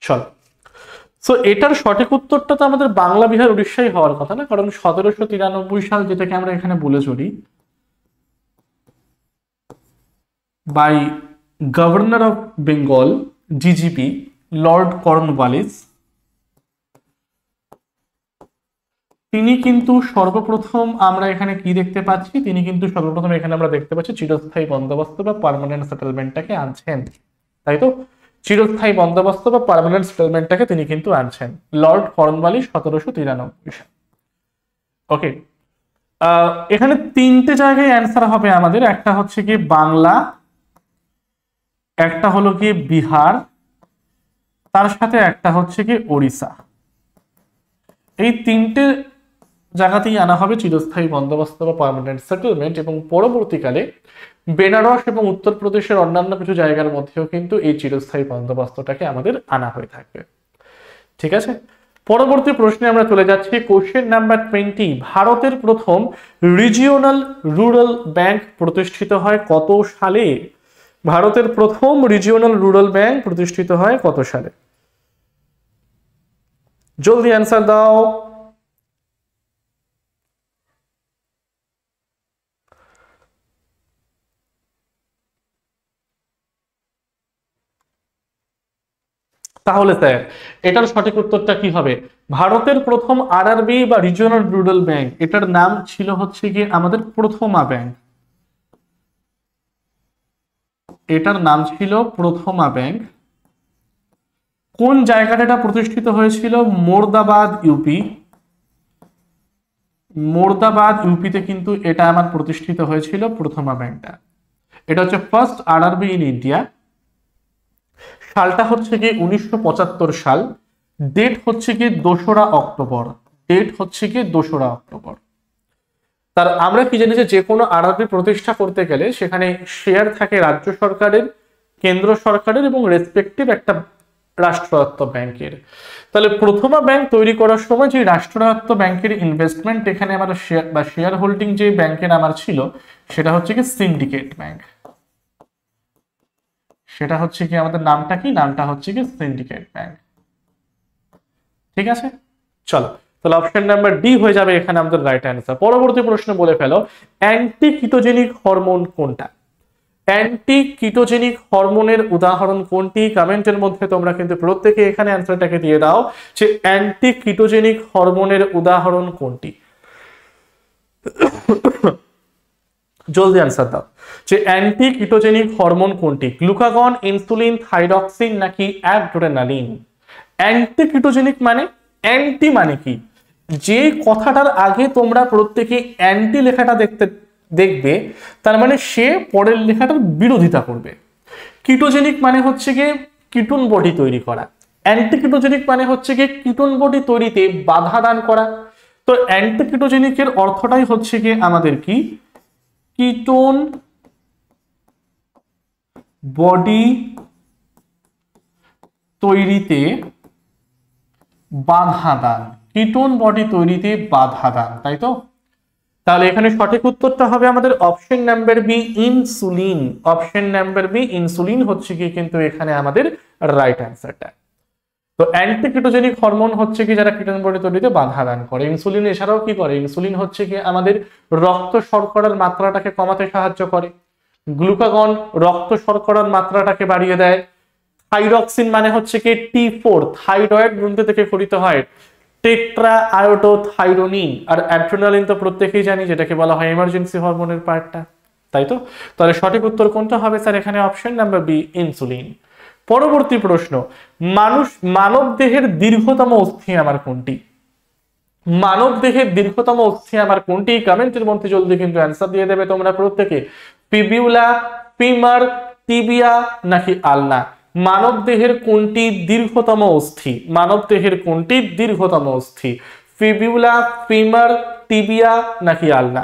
চল, সো এটার সঠিক উত্তরটা তো আমাদের বাংলা, বিহার, উড়িষ্যাই হওয়ার কথা না, কারণ 1793 সাল যেটাকে আমরা এখানে বলে চলি, by governor of Bengal, DGP lord Cornwallis, তিনি কিন্তু সর্বপ্রথম আমরা এখানে কি দেখতে পাচ্ছি? তিনি কিন্তু সর্বপ্রথম এখানে আমরা দেখতে পাচ্ছি চিরস্থায়ী বন্দোবস্ত বা পার্মানেন্ট সেটেলমেন্টটাকে আনছেন, তাই তো? চিরস্থায়ী বন্দোবস্ত বা পার্মানেন্ট সেটেলমেন্টটাকে তিনি কিন্তু আনছেন, লর্ড কর্নওয়ালিস 1793 সাল। ওকে, এখানে তিনটে জায়গায় অ্যান্সার হবে আমাদের, একটা হচ্ছে কি বাংলা, একটা হলো কি বিহার, তার সাথে একটা হচ্ছে কি ওড়িশা। এই তিনটে জায়গাতেই আনা হবে চিরস্থায়ী বন্দোবস্ত বা পার্মানেন্ট সেটেলমেন্ট, এবং পরবর্তীকালে বেনারস এবং উত্তরপ্রদেশের অন্যান্য কিছু জায়গার মধ্যেও কিন্তু এই চিরস্থায়ী বন্দোবস্তটাকে আমাদের আনা হয়ে থাকবে। ঠিক আছে, পরবর্তী প্রশ্নে আমরা চলে যাচ্ছি। কোশ্চেন নাম্বার 20, ভারতের প্রথম রিজিওনাল রুরাল ব্যাংক প্রতিষ্ঠিত হয় কত সালে? ভারতের প্রথম রিজিওনাল রুরাল ব্যাংক প্রতিষ্ঠিত হয় কত সালে? জলদি অ্যান্সার দাও। তাহলে স্যার এটার সঠিক উত্তরটা কি হবে? ভারতের প্রথম আরআরবি বা রিজিওনাল রুরাল ব্যাংক, এটার নাম ছিল হচ্ছে কি আমাদের প্রথমা ব্যাংক। এটার নাম ছিল প্রথমা ব্যাংক। কোন জায়গাটা এটা প্রতিষ্ঠিত হয়েছিল? মোর্দাবাদ ইউপি। মোর্দাবাদ ইউপিতে কিন্তু এটা আমার প্রতিষ্ঠিত হয়েছিল প্রথমা ব্যাংকটা। এটা হচ্ছে ফার্স্ট আরআরবি ইন ইন্ডিয়া। সালটা হচ্ছে কি 1975 সাল। ডেট হচ্ছে কি 2রা অক্টোবর। ডেট হচ্ছে কি 2রা অক্টোবর। তার আমরা কি জানি যে কোনো আরআরবি প্রতিষ্ঠা করতে গেলে সেখানে শেয়ার থাকে রাজ্য সরকারের, কেন্দ্র সরকারের এবং রেসপেক্টিভ একটা রাষ্ট্রায়ত্ত ব্যাংকের। তাহলে প্রথমা ব্যাংক তৈরি করার সময় যে রাষ্ট্রায়ত্ত ব্যাংকের ইনভেস্টমেন্ট এখানে আমার শেয়ার বা শেয়ার হোল্ডিং যে ব্যাংকের আমার ছিল সেটা হচ্ছে কি সিন্ডিকেট ব্যাংক। সেটা হচ্ছে কি আমাদের নামটা কি? নামটা হচ্ছে কি সিন্ডিকেট ব্যাংক। ঠিক আছে, চলো তাহলে অপশন নাম্বার ডি হয়ে যাবে এখানে আমাদের রাইট অ্যান্সার। পরবর্তী প্রশ্ন বলে ফেলো, অ্যান্টি কিটোজেনিক হরমোন কোনটা? অ্যান্টি কিটোজেনিক হরমোনের উদাহরণ কোনটি? কমেন্টের মধ্যে তোমরা কিন্তু প্রত্যেকে এখানে অ্যান্সারটাকে দিয়ে দাও যে অ্যান্টি কিটোজেনিক হরমোনের উদাহরণ কোনটি। জলদি অ্যান্সার দাও যে অ্যান্টি কিটোজেনিক হরমোন কোনটি? গ্লুকাগন, ইনসুলিন, থাইরক্সিন নাকি অ্যাড্রেনালিন? অ্যান্টি কিটোজেনিক মানে, অ্যান্টি মানে কি? যে কথাটার আগে তোমরা প্রত্যেকে অ্যান্টি লেখাটা দেখবে তার মানে সে পরের লেখাটার বিরোধিতা করবে। কিটোজেনিক মানে হচ্ছে গিয়ে কিটোন বডি তৈরি করা, অ্যান্টি কিটোজেনিক মানে হচ্ছে গিয়ে কিটোন বডি তৈরিতে বাধা দান করা। তো অ্যান্টি কিটোজেনিকের অর্থটাই হচ্ছে গিয়ে আমাদের কি, কিটোন বডি তৈরিতে বাধা দান, কিটোন বডি তৈরিতে বাধা দান, তাই তো? তাহলে এখানে সঠিক উত্তরটা হবে আমাদের option number B, insulin. Option number B, insulin হচ্ছে কি কিন্তু এখানে আমাদের রাইট অ্যান্সারটা। তো অ্যান্টি কিটোজেনিক হরমোন হচ্ছে কি যারা কিটোন বডি তৈরিতে বাধা দান করে। ইনসুলিন এছাড়াও কি করে? ইনসুলিন হচ্ছে কি আমাদের রক্ত শর্করার মাত্রাটাকে কমাতে সাহায্য করে। গ্লুকাগন রক্ত শর্করার মাত্রাটাকে বাড়িয়ে দেয়। থাইরক্সিন মানে হচ্ছে কি T4, থাইরয়েড গ্রন্থি থেকে ক্ষরিত হয়। টেট্রা আয়োডোথাইরোনিন আর অ্যাড্রেনালিন তো প্রত্যেকেই জানি যেটাকে বলা হয় ইমার্জেন্সি হরমোনের পার্টটা, তাই তো? তাহলে সঠিক উত্তর কোনটা হবে স্যার? এখানে অপশন নাম্বার বি, ইনসুলিন। পরবর্তী প্রশ্ন, মানব দেহের দীর্ঘতম অস্থি আমার কোনটি? মানব দেহের দীর্ঘতম অস্থি আমার কোনটি? কমেন্টের মধ্যে জলদি কিন্তু অ্যান্সার দিয়ে দেবে তোমরা প্রত্যেকে। ফিবিউলা, ফিমার, টিবিয়া নাকি আলনা? মানব দেহের কোনটি দীর্ঘতম অস্থি? মানব দেহের কোনটি দীর্ঘতম অস্থি? ফিবিউলা, ফিমার, টিবিয়া নাকি আলনা?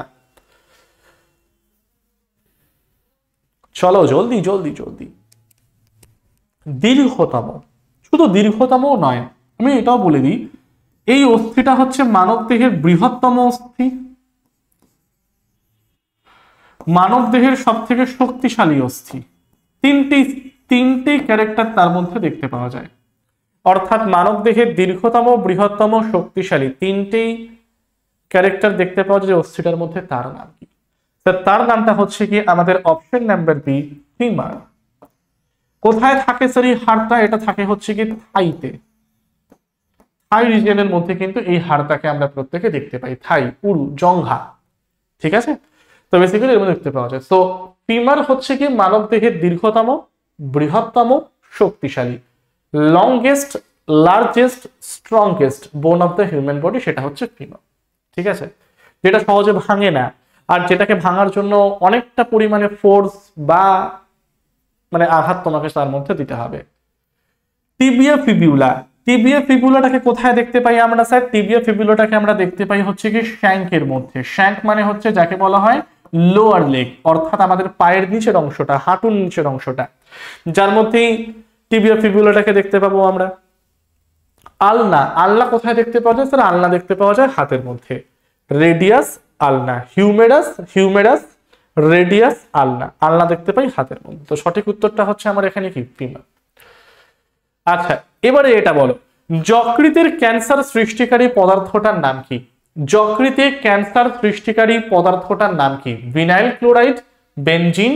চলো জলদি জলদি জলদি। দীর্ঘতম, শুধু দীর্ঘতম নয়, আমি এটাও বলে দিই এই অস্থিটা হচ্ছে মানব দেহের বৃহত্তম অস্থি, মানব দেহের সব থেকে শক্তিশালী অস্থি। তিনটি ক্যারেক্টার তার মধ্যে দেখতে পাওয়া যায়, অর্থাৎ মানব দেহের দীর্ঘতম, বৃহত্তম, শক্তিশালী তিনটি ক্যারেক্টার দেখতে পাওয়া যায় অস্থিটার মধ্যে। তার নাম কি? তার নামটা হচ্ছে কি আমাদের অপশন নাম্বার বি, ফিমার। কোথায় থাকে স্যার এই হাড়টা? এটা থাকে হচ্ছে কি থাইতে, থাই রিজিয়নের মধ্যে কিন্তু এই হাড়টাকে আমরা প্রত্যেকে দেখতে পাই। থাই, উরু, জঙ্ঘা, ঠিক আছে? তো বেসিক্যালি এর মধ্যে দেখতে পাওয়া যায়। তো ফিমার হচ্ছে কি মানব দেহের দীর্ঘতম, বৃহত্তম, শক্তিশালী, লংগেস্ট, লার্জেস্ট, স্ট্রংগেস্ট বোন অফ দ্য হিউম্যান বডি, সেটা হচ্ছে ফিমার, ঠিক আছে? যেটা সহজে ভাঙে না, আর যেটাকে ভাঙার জন্য অনেকটা পরিমাণে ফোর্স বা মানে আঘাত তোমাকে তার মধ্যে দিতে হবে। টিবিয়া ফিবিউলা, টিবিয়া ফিবুলাটাকে কোথায় দেখতে পাই আমরা স্যার? টিবিয়া ফিবুলাটাকে আমরা দেখতে পাই হচ্ছে কি শ্যাঙ্কের মধ্যে। শ্যাঙ্ক মানে হচ্ছে যাকে বলা হয় লোয়ার লেগ, অর্থাৎ আমাদের পায়ের নিচের অংশটা, হাঁটুর নিচের অংশটা, যার মধ্যেই টিবিয়া ফিবুলাটাকে দেখতে পাবো আমরা। আলনা, আলনা কোথায় দেখতে পাওয়া যায় স্যার? আলনা দেখতে পাওয়া যায় হাতের মধ্যে। রেডিয়াস, আলনা, হিউমেরাস, হিউমেরাস, রেডিয়াস, আলনা, আলনা দেখতে পাই হাতের মধ্যে। তো সঠিক উত্তরটা হচ্ছে আমার এখানে কি ফিমার। আচ্ছা, এবারে এটা বলো, যকৃতের ক্যান্সার সৃষ্টিকারী পদার্থটার নাম কি? যকৃতে ক্যান্সার সৃষ্টিকারী পদার্থটার নাম কি? Vinyl chloride, benzene,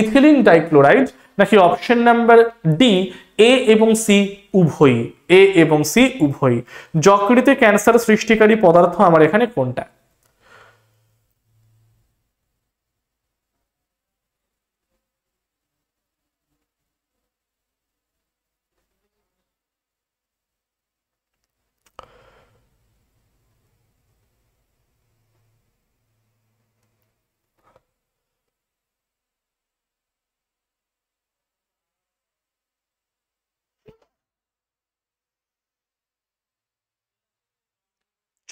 ethylene dichloride নাকি অপশন নাম্বার ডি, এ এবং সি উভয়ই? এ এবং সি উভয়ই। যকৃতে ক্যান্সার সৃষ্টিকারী পদার্থ আমার এখানে কোনটা?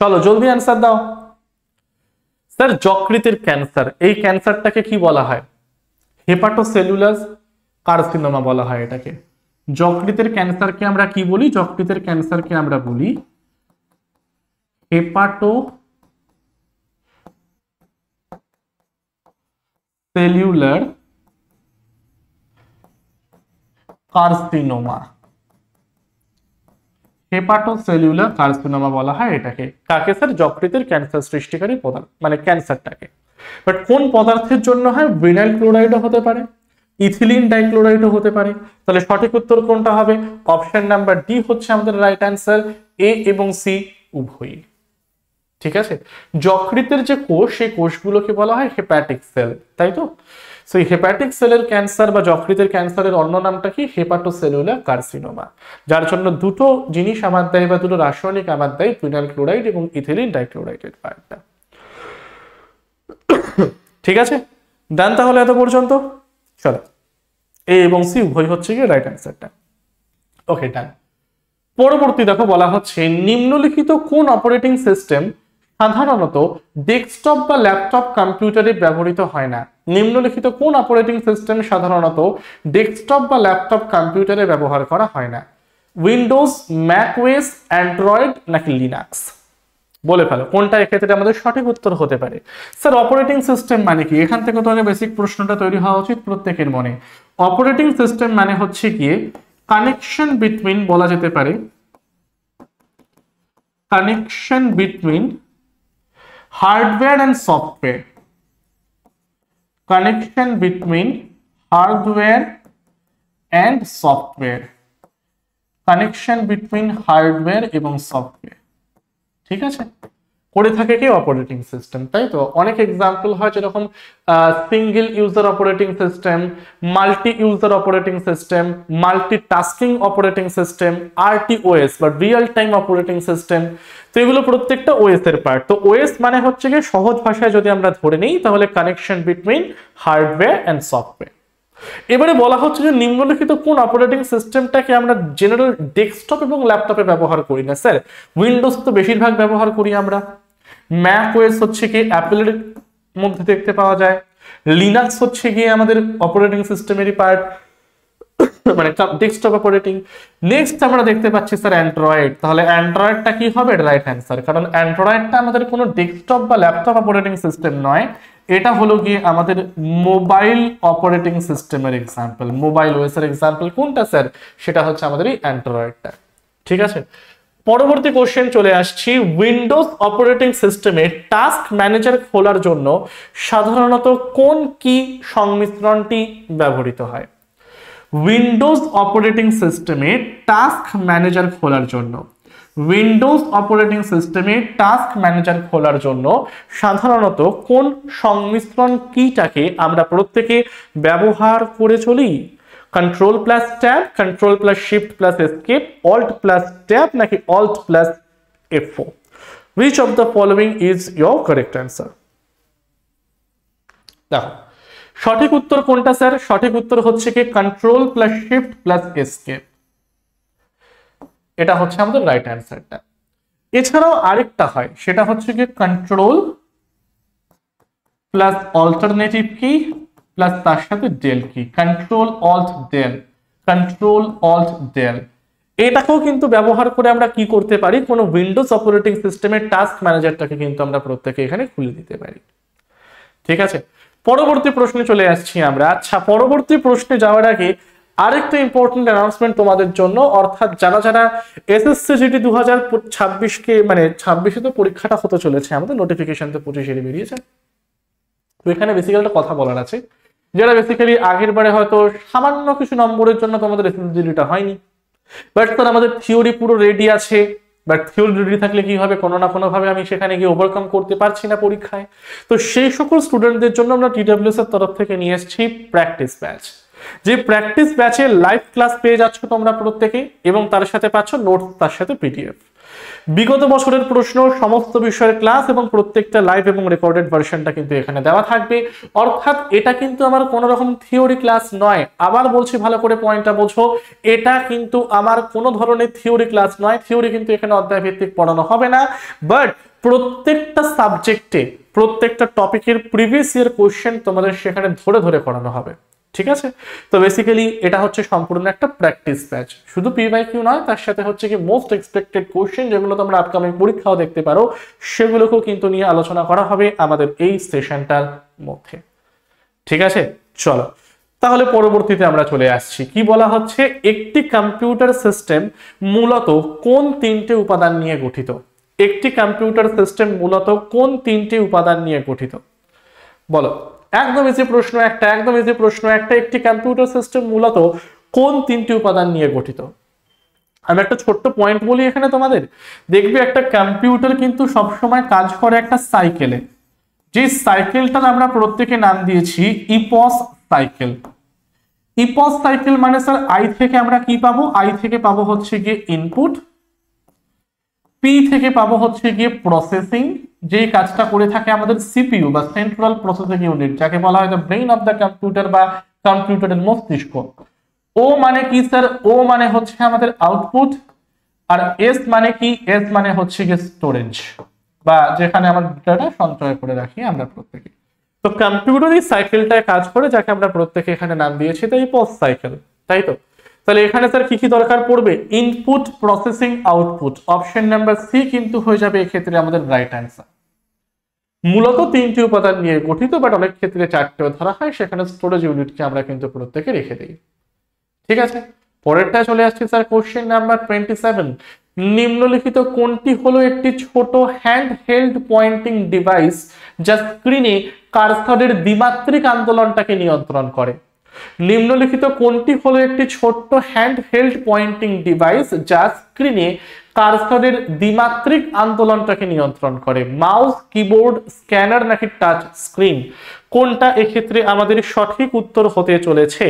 চলো জলদি অ্যান্সার দাও স্যার। যকৃতের ক্যান্সার, এই ক্যান্সারটাকে কি বলা হয়? হেপাটোসেলুলার কার্সিনোমা বলা হয় এটাকে। যকৃতের ক্যান্সারকে আমরা কি বলি? যকৃতের ক্যান্সারকে আমরা বলি হেপাটোসেলুলার কার্সিনোমা। হেপাটোসেলুলার কার্সিনোমা বলা হয় এটাকে। কাকে স্যার? যকৃতের ক্যান্সার সৃষ্টিকারী পদার্থ মানে ক্যান্সারটাকে। বাট কোন পদার্থের জন্য হয়? ভিনাইল ক্লোরাইডও হতে পারে, ইথিলিন ডাইক্লোরাইডও হতে পারে। তাহলে সঠিক উত্তর কোনটা হবে? অপশন নাম্বার ডি হচ্ছে আমাদের রাইট অ্যান্সার, এ এবং সি উভয়ই। ঠিক আছে, যকৃতের যে কোষ, সেই কোষগুলোকে বলা হয় হেপাটিক সেল, তাই তো? সো এই হেপাটিক সেলের ক্যান্সার বা যকৃতের ক্যান্সারের অন্য নামটা কি? হেপাটোসেলুলার কার্সিনোমা, যার জন্য দুটো জিনিস আমার দেয় বা দুটো রাসায়নিক আমার দেয়, ফিনাইল ক্লোরাইড এবং ইথিলিন ডাইক্লোরাইডের পার্টটা। ঠিক আছে, ডান তাহলে এত পর্যন্ত। চলো, এ এবং সি উভয় হচ্ছে কি রাইট অ্যান্সারটা। ওকে, ডান। পরবর্তী দেখো বলা হচ্ছে নিম্নলিখিত কোন অপারেটিং সিস্টেম সাধারণত ডেস্কটপ বা ল্যাপটপ কম্পিউটারে ব্যবহৃত হয় না? নিম্নলিখিত কোন অপারেটিং সিস্টেম সাধারণত ডেস্কটপ বা ল্যাপটপ কম্পিউটারে ব্যবহার করা হয় না? উইন্ডোজ, ম্যাকওএস, অ্যান্ড্রয়েড নাকি লিনাক্স? বলে ফেলো কোনটা এক্ষেত্রে আমাদের সঠিক উত্তর হতে পারে। স্যার অপারেটিং সিস্টেম মানে কি? এখান থেকে তো আগে বেসিক প্রশ্নটা তৈরি হওয়া উচিত প্রত্যেকের মনে। অপারেটিং সিস্টেম মানে হচ্ছে গিয়ে কানেকশন বিটুইন, বলা যেতে পারে connection between hardware and software, connection between hardware and software, connection between hardware এবং সফটওয়্যার। ঠিক আছে, করে থাকে কি অপারেটিং সিস্টেম, তাই তো? অনেক এক্সাম্পল হয় যেরকম single user operating system, multi user operating system, multitasking operating system, RTOS বা রিয়েল টাইম অপারেটিং সিস্টেম। তো এগুলো প্রত্যেকটা ওএস এর পার্ট। তো ওএস মানে হচ্ছে কি, সহজ ভাষায় যদি আমরা ধরে নিই তাহলে connection between hardware and software. এবারে বলা হচ্ছে যে নিম্নলিখিত কোন অপারেটিং সিস্টেমটাকে আমরা জেনারেল ডেস্কটপ এবং ল্যাপটপে ব্যবহার করি না? স্যার উইন্ডোজ তো বেশিরভাগ ব্যবহার করি আমরা, ম্যাক ওএস হচ্ছে কি অ্যাপেলের মধ্যে দেখতে পাওয়া যায়, লিনাক্স হচ্ছে গিয়ে আমাদের অপারেটিং সিস্টেমেরই পার্ট, মানে ডেস্কটপ অপারেটিং। নেক্সট আমরা দেখতে পাচ্ছি স্যার অ্যান্ড্রয়েড। তাহলে অ্যান্ড্রয়েডটা কি হবে? রাইট অ্যান্সার, কারণ অ্যান্ড্রয়েডটা আমাদের কোনো ডেস্কটপ বা ল্যাপটপ অপারেটিং সিস্টেম নয়, এটা হলো গিয়ে আমাদের মোবাইল অপারেটিং সিস্টেমের এক্সাম্পল। মোবাইল ওএস এর এক্সাম্পল কোনটা স্যার? সেটা হচ্ছে আমাদের এই অ্যান্ড্রয়েডটা। ঠিক আছে, পরবর্তী কোশ্চেন চলে আসছি। উইন্ডোজ অপারেটিং সিস্টেমে টাস্ক ম্যানেজার খোলার জন্য সাধারণত কোন কি সংমিশ্রণটি ব্যবহৃত হয়? উইন্ডোজ অপারেটিং সিস্টেমে টাস্ক ম্যানেজার খোলার জন্য, উইন্ডোজ অপারেটিং সিস্টেমে টাস্ক ম্যানেজার খোলার জন্য সাধারণত কোন সংমিশ্রণ কিটাকে আমরা প্রত্যেকে ব্যবহার করে চলি? Control plus tab, control plus shift plus escape, alt plus tab নাকি alt plus F4? Which of the following is your correct answer? দেখো সঠিক উত্তর কোনটা স্যার? সঠিক উত্তর হচ্ছে কি control plus shift plus escape, এটা হচ্ছে আমাদের রাইট অ্যান্সারটা। এছাড়াও আরেকটা হয়, সেটা হচ্ছে কি control plus alternative key plus তার সাথে del key, control alt del, control alt del. এটাকেও কিন্তু ব্যবহার করে আমরা কি করতে পারি? কোনো উইন্ডোজ অপারেটিং সিস্টেমের টাস্ক ম্যানেজারটাকে কিন্তু আমরা প্রত্যেকে এখানে খুলে দিতে পারি। ঠিক আছে, পরবর্তী প্রশ্নে চলে আসছি আমরা। আচ্ছা, পরবর্তী প্রশ্নে যাওয়ার আগে আরেকটা ইম্পর্টেন্ট অ্যানাউন্সমেন্ট তোমাদের জন্য, অর্থাৎ যারা যারা এসএসসি জিডি 2026 কে, মানে 26-এ তো পরীক্ষাটা হতে চলেছে, আমাদের নোটিফিকেশন তো 25-এ বেরিয়েছে। তো এখানে বেসিক্যালি একটা কথা বলার আছে, যারা বেসিক্যালি আগের বারে হয়তো সামান্য কিছু নম্বরের জন্য তোমাদের এসএসসি জিডিটা হয়নি, বাট স্যার আমাদের থিওরি পুরো রেডি আছে, বাট থিওরি রেডি থাকলে কি হবে? কোনো না কোনো ভাবে আমি সেখানে গিয়ে ওভারকাম করতে পারছি না পরীক্ষায়। তো সেই সকল স্টুডেন্টদের জন্য আমরা টিডব্লিউএস এর তরফ থেকে নিয়ে এসেছি প্র্যাকটিস ব্যাচ। যে প্র্যাকটিস ব্যাচে লাইভ ক্লাস পেয়ে যাচ্ছ তোমরা প্রত্যেকে, এবং তার সাথে পাচ্ছ নোটস, তার সাথে পিডিএফ, বিগত বছরের প্রশ্ন, সমস্ত বিষয়ের ক্লাস এবং প্রত্যেকটা লাইভ এবং রেকর্ডেড ভার্সনটা কিন্তু এখানে দেওয়া থাকবে। অর্থাৎ এটা কিন্তু আমার কোনো রকম থিওরি ক্লাস নয়, আবার বলছি ভালো করে পয়েন্টটা বোঝো, এটা কিন্তু আমার কোনো ধরনের থিওরি ক্লাস নয়। থিওরি কিন্তু এখানে অধ্যায় ভিত্তিক পড়ানো হবে না, বাট প্রত্যেকটা সাবজেক্টে, প্রত্যেকটা টপিকের প্রিভিয়াস ইয়ার কোশ্চেন তোমাদের সেখানে ধরে ধরে করানো হবে। ঠিক আছে, তো বেসিক্যালি এটা হচ্ছে সম্পূর্ণ একটা প্র্যাকটিস ব্যাচ, শুধু PYQ নয়, তার সাথে হচ্ছে কি মোস্ট এক্সপেক্টেড কোশ্চেন যেগুলো তোমরা আপকামিং পরীক্ষাও দেখতে পারো, সেগুলোকেও কিন্তু নিয়ে আলোচনা করা হবে আমাদের এই সেশনটার মধ্যে। ঠিক আছে, চলো তাহলে পরবর্তীতে আমরা চলে আসছি। কি বলা হচ্ছে? একটি কম্পিউটার সিস্টেম মূলত কোন তিনটে উপাদান নিয়ে গঠিত? একটি কম্পিউটার সিস্টেম মূলত কোন তিনটে উপাদান নিয়ে গঠিত? বলো। একদম ইজি প্রশ্ন একটা, একদম ইজি প্রশ্ন একটা। একটি কম্পিউটার সিস্টেম মূলত কোন তিনটি উপাদান নিয়ে গঠিত? আমি একটা ছোট্ট পয়েন্ট বলি এখানে তোমাদের। দেখবে একটা কম্পিউটার কিন্তু সবসময় কাজ করে একটা সাইকেলে, যে সাইকেলটার আমরা প্রত্যেকে নাম দিয়েছি ইপস সাইকেল। ইপস সাইকেল মানে স্যার আই থেকে আমরা কি পাবো? আই থেকে পাবো হচ্ছে গিয়ে ইনপুট, পি থেকে পাবো হচ্ছে গিয়ে প্রসেসিং, যেই কাজটা করে থাকে আমাদের সিপিইউ বা সেন্ট্রাল প্রসেসিং ইউনিট, যাকে বলা হয় the brain of the computer বা কম্পিউটারের মস্তিষ্ক। ও মানে কি স্যার? ও মানে হচ্ছে আমাদের আউটপুট। আর এস মানে কি? এস মানে হচ্ছে গিয়ে স্টোরেজ, বা যেখানে আমরা ডেটাটা সঞ্চয় করে রাখি আমরা প্রত্যেকে। তো কম্পিউটার এই সাইকেলটায় কাজ করে, যাকে আমরা প্রত্যেকে এখানে নাম দিয়েছি তাই পোস্ট সাইকেল, তাই তো? তাহলে এখানে স্যার কি কি দরকার পড়বে? Input, processing, output. Option number C কিন্তু হয়ে যাবে এক্ষেত্রে আমাদের রাইট অ্যান্সার। মূলত তিনটি উপাদান নিয়ে গঠিত, বাট অনেক ক্ষেত্রে চারটেও ধরা হয়, সেখানে স্টোরেজ ইউনিটকে আমরা কিন্তু প্রত্যেকে রেখে দিই। ঠিক আছে, পরেরটা চলে আসছে স্যার কোশ্চেন নাম্বার 27। নিম্নলিখিত কোনটি হলো একটি ছোট হ্যান্ড হেল্ড পয়েন্টিং ডিভাইস যা স্ক্রিনে কার্সরের দ্বিমাত্রিক আন্দোলনটাকে নিয়ন্ত্রণ করে? নিম্নলিখিত কোনটি হলো একটি ছোট্ট হ্যান্ড হেল্ড পয়েন্টিং ডিভাইস যা স্ক্রিনে কার্সরের দ্বিমাত্রিক আন্দোলনটাকে নিয়ন্ত্রণ করে? মাউস, কিবোর্ড, স্ক্যানার নাকি টাচ স্ক্রিন? কোনটা এক্ষেত্রে আমাদের সঠিক উত্তর হতে চলেছে?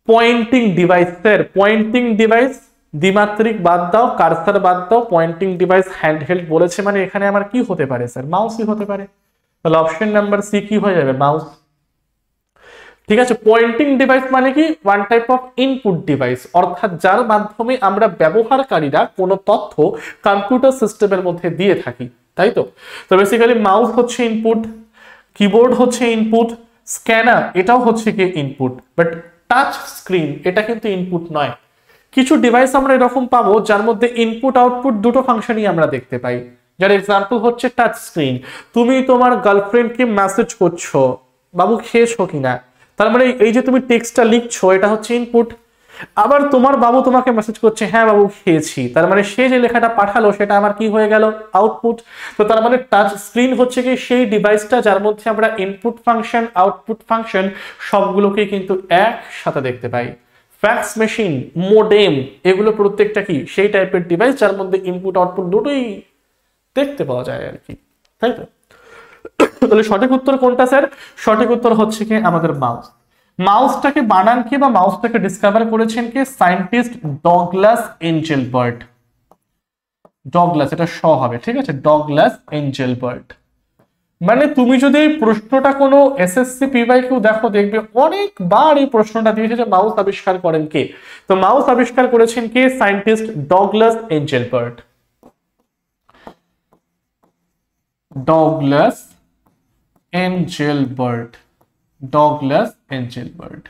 Pointing device sir, pointing device. দ্বিমাত্রিক বাদ দাও, কার্সার বাদ দাও, পয়েন্টিং ডিভাইস হ্যান্ডহেল্ড বলেছে মানে এখানে আমার কি হতে পারে স্যার? মাউসই হতে পারে। তাহলে অপশন নাম্বার সি কি হয়ে যাবে? মাউস। ঠিক আছে, পয়েন্টিং ডিভাইস মানে কি? One type of input device, অর্থাৎ যার মাধ্যমে আমরা ব্যবহারকারীরা কোনো তথ্য কম্পিউটার সিস্টেমের মধ্যে দিয়ে থাকি, তাই তো? তো বেসিক্যালি মাউস হচ্ছে ইনপুট, কিবোর্ড হচ্ছে ইনপুট, স্ক্যানার এটাও হচ্ছে কি ইনপুট, বাট টাচ স্ক্রিন এটা কিন্তু ইনপুট নয়। কিছু ডিভাইস আমরা এরকম পাবো যার মধ্যে ইনপুট আউটপুট দুটো ফাংশনই আমরা দেখতে পাই, যার এক্সাম্পল হচ্ছে টাচ স্ক্রিন। তুমি তোমার গার্লফ্রেন্ডকে মেসেজ করছো, বাবু খেয়েছো কিনা, তার মানে এই যে তুমি টেক্সটটা লিখছো এটা হচ্ছে ইনপুট। আবার তোমার বাবু তোমাকে মেসেজ করছে, হ্যাঁ বাবু খেয়েছি, তার মানে সে যে লেখাটা পাঠালো সেটা আমার কি হয়ে গেল? আউটপুট। তো তার মানে টাচ স্ক্রিন হচ্ছে কি সেই ডিভাইসটা যার মধ্যে আমরা ইনপুট ফাংশন, আউটপুট ফাংশন সবগুলোকে কিন্তু একসাথে দেখতে পাই। ফ্যাক্স মেশিন, মোডেম, এগুলো প্রত্যেকটা কি সেই টাইপের ডিভাইস যার মধ্যে ইনপুট আউটপুট দুটোই দেখতে পাওয়া যায় আর কি, তাই তো? তাহলে সঠিক উত্তর কোনটা স্যার? সঠিক উত্তর হচ্ছে কি আমাদের মাউস। মাউসটাকে বানান কে বা মাউসটাকে ডিসকভার করেছেন কে? Scientist Douglas Engelbart. ডগলাস, এটা শ হবে, ঠিক আছে? Douglas Engelbart. মানে তুমি যদি এই প্রশ্নটা কোনো এসএসসি পিওয়াইকিউ দেখো, দেখবে অনেকবার এই প্রশ্নটা দিয়েছে যে মাউস আবিষ্কার করেন কে। তো মাউস আবিষ্কার করেছেন কে? Scientist Douglas Engelbart. Douglas Engelbart, Douglas Engelbart.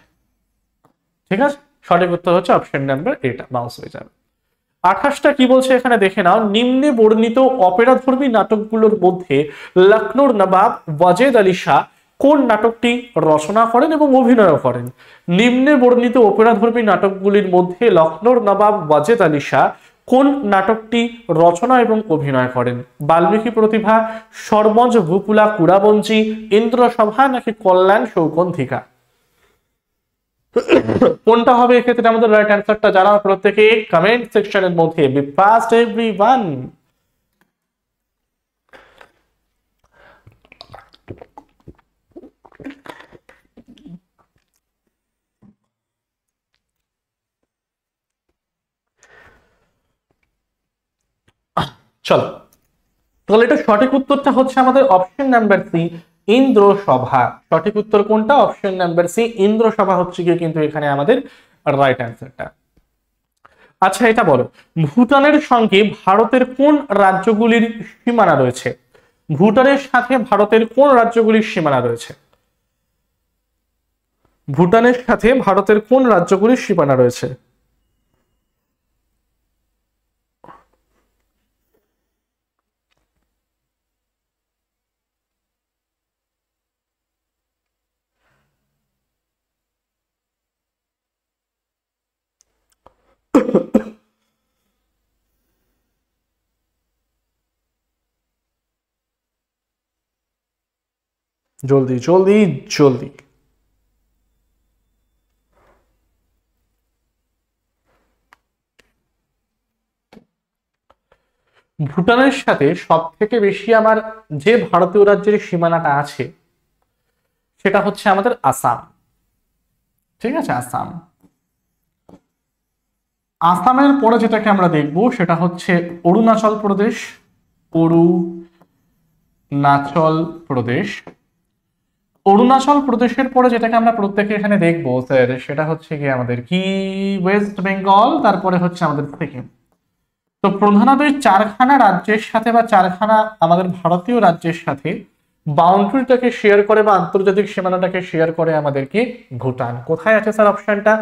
ঠিক আছে, সঠিক উত্তর হচ্ছে অপশন নাম্বার এটা, মাউস হয়ে যাবে। 28টা কি বলছে এখানে দেখে নাও। নিম্নে বর্ণিত অপেরাধর্মী নাটকগুলোর মধ্যে লখনৌর নবাব ওয়াজেদ আলী শাহ কোন নাটকটি রচনা করেন এবং অভিনয় করেন? নিম্নে বর্ণিত অপেরাধর্মী নাটকগুলির মধ্যে লখনৌর নবাব ওয়াজেদ আলী শাহ কোন নাটকটি রচনা এবং অভিনয় করেন? বাল্মীকি প্রতিভা, সরমজ ভূপুলা কুড়াবঞ্জি, ইন্দ্রসভা নাকি কল্যাণ সৌগন্ধিকা? কোনটা হবে এক্ষেত্রে আমাদের রাইট অ্যান্সারটা? জানা প্রত্যেকে কমেন্ট সেকশনের মধ্যে। Be fast everyone. চলো, তাহলে এটা সঠিক উত্তরটা হচ্ছে আমাদের অপশন নাম্বার সি, ইন্দ্রসভা। সঠিক উত্তর কোনটা? অপশন নাম্বার সি, ইন্দ্রসভা হচ্ছে গিয়ে কিন্তু এখানে আমাদের রাইট অ্যান্সারটা। আচ্ছা এটা বলো, ভুটানের সঙ্গে ভারতের কোন রাজ্যগুলির সীমানা রয়েছে? ভুটানের সাথে ভারতের কোন রাজ্যগুলির সীমানা রয়েছে? ভুটানের সাথে ভারতের কোন রাজ্যগুলির সীমানা রয়েছে? জলদি জলদি জলদি। ভুটানের সাথে সব থেকে বেশি আমার যে ভারতীয় রাজ্যের সীমানাটা আছে সেটা হচ্ছে আমাদের আসাম। ঠিক আছে, আসাম। আসামের পরে যেটাকে আমরা দেখব সেটা হচ্ছে অরুণাচল প্রদেশ। অরুণাচল প্রদেশ। অরুণাচল প্রদেশের পরে যেটাকে আমরা প্রত্যেকে এখানে দেখবো স্যার সেটা হচ্ছে কি আমাদের কি ওয়েস্ট বেঙ্গল, তারপরে হচ্ছে আমাদের সিকিম। তো প্রধানত এই চারখানা রাজ্যের সাথে বা চারখানা আমাদের ভারতীয় রাজ্যের সাথে বাউন্ডারিটাকে শেয়ার করে বা আন্তর্জাতিক সীমানাটাকে শেয়ার করে আমাদের কি ভুটান। কোথায় আছে স্যার অপশনটা?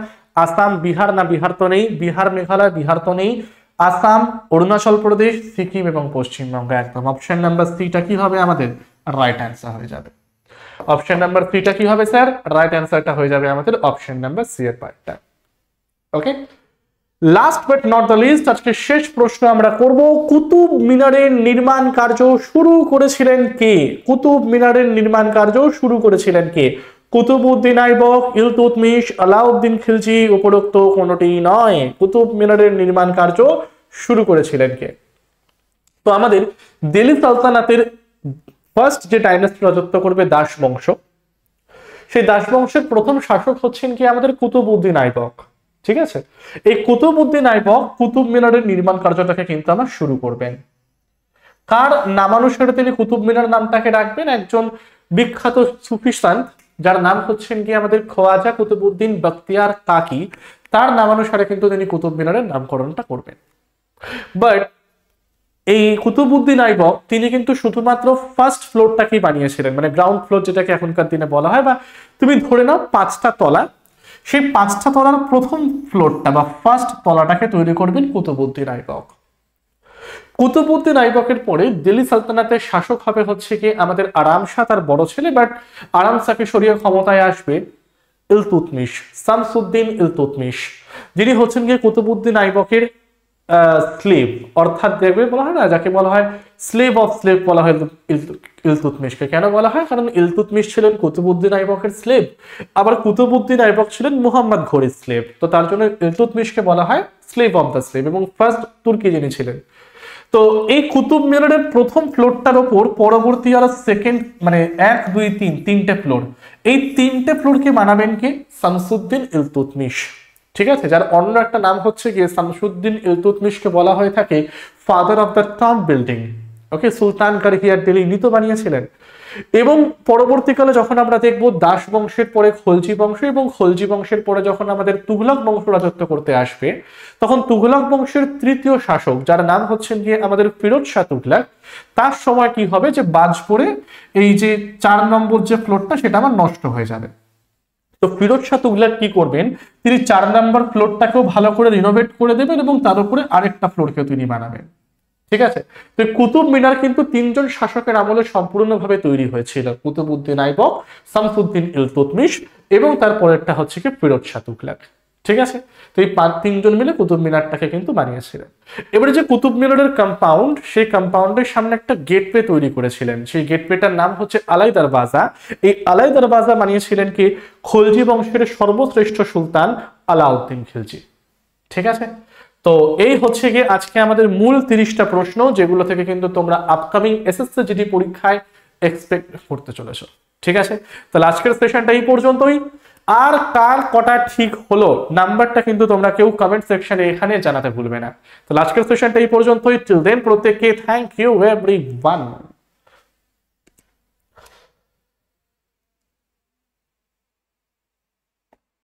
আসাম, বিহার, না বিহার তো নেই, বিহার মেঘালয়, বিহার তো নেই, আসাম, অরুণাচল প্রদেশ, সিকিম এবং পশ্চিমবঙ্গ। একদম অপশন নাম্বার সিটা কি হবে আমাদের রাইট অ্যান্সার হয়ে যাবে। অপশন নাম্বার সিটা কি হবে স্যার? রাইট অ্যান্সারটা হয়ে যাবে আমাদের অপশন নাম্বার সি এর পার্টটা। Okay, last but not the list, আজকে শেষ প্রশ্ন আমরা করব, কুতুব মিনারের নির্মাণ কার্য শুরু করেছিলেন কে? কুতুব মিনারের নির্মাণ কার্য শুরু করেছিলেন কে? কুতুবউদ্দিন আইবক, ইলতুৎমিশ, আলাউদ্দিন খিলজি, উপরোক্ত কোনটি নয়। কুতুব মিনারের নির্মাণ কার্য শুরু করেছিলেন কে? তো আমাদের দিল্লি সালতানাতের ফার্স্ট যে ডাইনাস্টি রাজত্ব করবে দাস বংশ, সেই দাস বংশের প্রথম শাসক হচ্ছেন কি আমাদের কুতুবউদ্দিন আইবক। ঠিক আছে, এই কুতুবউদ্দিন আইবক কুতুব মিনারের নির্মাণ কার্যটাকে কিন্তু আমার শুরু করবেন। কার নামানুসারে তিনি কুতুব মিনার নামটাকে রাখবেন? একজন বিখ্যাত সুফি সন্ত যার নাম হচ্ছেন কি আমাদের খোয়াজা কুতুবউদ্দিন বখতিয়ার কাকি, তার নামানুসারে কিন্তু তিনি কুতুব মিনারের নামকরণটা করবেন। বাট এই কুতুবউদ্দিন আইবক তিনি কিন্তু শুধুমাত্র ফার্স্ট ফ্লোরটাকেই বানিয়েছিলেন, মানে গ্রাউন্ড ফ্লোর যেটাকে এখনকার দিনে বলা হয়, বা তুমি ধরে নাও 5টা তলা, সেই 5টা তলার প্রথম ফ্লোরটা বা ফার্স্ট তলাটাকে তৈরি করবেন কুতুবউদ্দিন আইবক। কুতুবউদ্দিন আইবকের পরে দিল্লি সালতানাতের শাসক হবে হচ্ছে কি আমাদের আরাম শাহ, তার বড় ছেলে, বাট আরাম শাহকে সরিয়ে ক্ষমতায় আসবে ইলতুৎমিশ, শামসুদ্দিন ইলতুৎমিশ, যিনি হচ্ছেন গিয়ে কুতুবউদ্দিন আইবকের স্লেভ, অর্থাৎ দেখবে বলা হয় না যাকে বলা হয় স্লেভ অফ স্লেভ বলা হয় ইলতুৎমিশকে। কেন বলা হয়? কারণ ইলতুৎমিশ ছিলেন কুতুবউদ্দিন আইবকের স্লেভ, আবার কুতুবউদ্দিন আইবক ছিলেন মুহাম্মদ ঘোরির স্লেভ, তো তার জন্য ইলতুৎমিশকে বলা হয় স্লেভ অফ দ্য স্লেভ, এবং ফার্স্ট তুর্কি যিনি ছিলেন। তো এই কুতুব মিনারের প্রথম ফ্লোরটার ওপর পরবর্তী আরো সেকেন্ড মানে 1, 2, 3 তিনটে ফ্লোর, এই তিনটে ফ্লোরকে বানাবেন কে? শামসুদ্দিন ইলতুৎমিশ। ঠিক আছে, যার অন্য একটা নাম হচ্ছে গিয়ে শামসুদ্দিন ইলতুৎমিশকে বলা হয়ে থাকে father of the tomb building. Okay, সুলতান কারহিয়ার দিল্লি ইনি তো বানিয়েছিলেন। এবং পরবর্তীকালে যখন আমরা দেখব দাস বংশের পরে খলজি বংশ, এবং খলজি বংশের পরে যখন আমাদের তুঘলক বংশ রাজত্ব করতে আসবে, তখন তুঘলক বংশের তৃতীয় শাসক যার নাম হচ্ছেন গিয়ে আমাদের ফিরোজ শাহ তুঘলক, তার সময় কি হবে যে বাজ পড়ে এই যে 4 নম্বর যে ফ্লোরটা সেটা আমার নষ্ট হয়ে যাবে। তো ফিরোজ শাহ তুঘলক কি করবেন? তিনি 4 নম্বর ফ্লোরটাকেও ভালো করে রিনোভেট করে দেবেন এবং তার উপরে আরেকটা ফ্লোরকেও তিনি বানাবেন। ঠিক আছে, তো কুতুব মিনার কিন্তু 3 জন শাসকের আমলে সম্পূর্ণভাবে তৈরি হয়েছিল, কুতুবউদ্দিন আইবক, শামসুদ্দিন ইলতুৎমিশ এবং তারপরেরটা হচ্ছে কি ফিরোজ শাহ তুঘলক। ঠিক আছে, তো এই 3 জন মিলে কুতুব মিনারটাকে কিন্তু বানিয়েছিলেন। এবারে যে কুতুব মিনারের কম্পাউন্ড, সেই কম্পাউন্ডের সামনে একটা গেটওয়ে তৈরি করেছিলেন, সেই গেটওয়েটার নাম হচ্ছে আলাই দরওয়াজা। এই আলাই দরওয়াজা বানিয়েছিলেন কি খলজি বংশের সর্বশ্রেষ্ঠ সুলতান আলাউদ্দিন খিলজি। ঠিক আছে, তো এই হচ্ছে গিয়ে আজকে আমাদের মূল 30টা প্রশ্ন, যেগুলো থেকে কিন্তু তোমরা আপকামিং এসএসসি জিডি পরীক্ষায় এক্সপেক্ট করতে চলেছো। ঠিক আছে, তাহলে আজকের সেশনটা এই পর্যন্তই। আর কার কটা ঠিক হলো নাম্বারটা কিন্তু তোমরা কেউ কমেন্ট সেকশনে এখানে জানাতে ভুলবে না। তাহলে আজকের সেশনটা এই পর্যন্তই। টিল দেন প্রত্যেককে থ্যাংক ইউ এভরিওয়ান।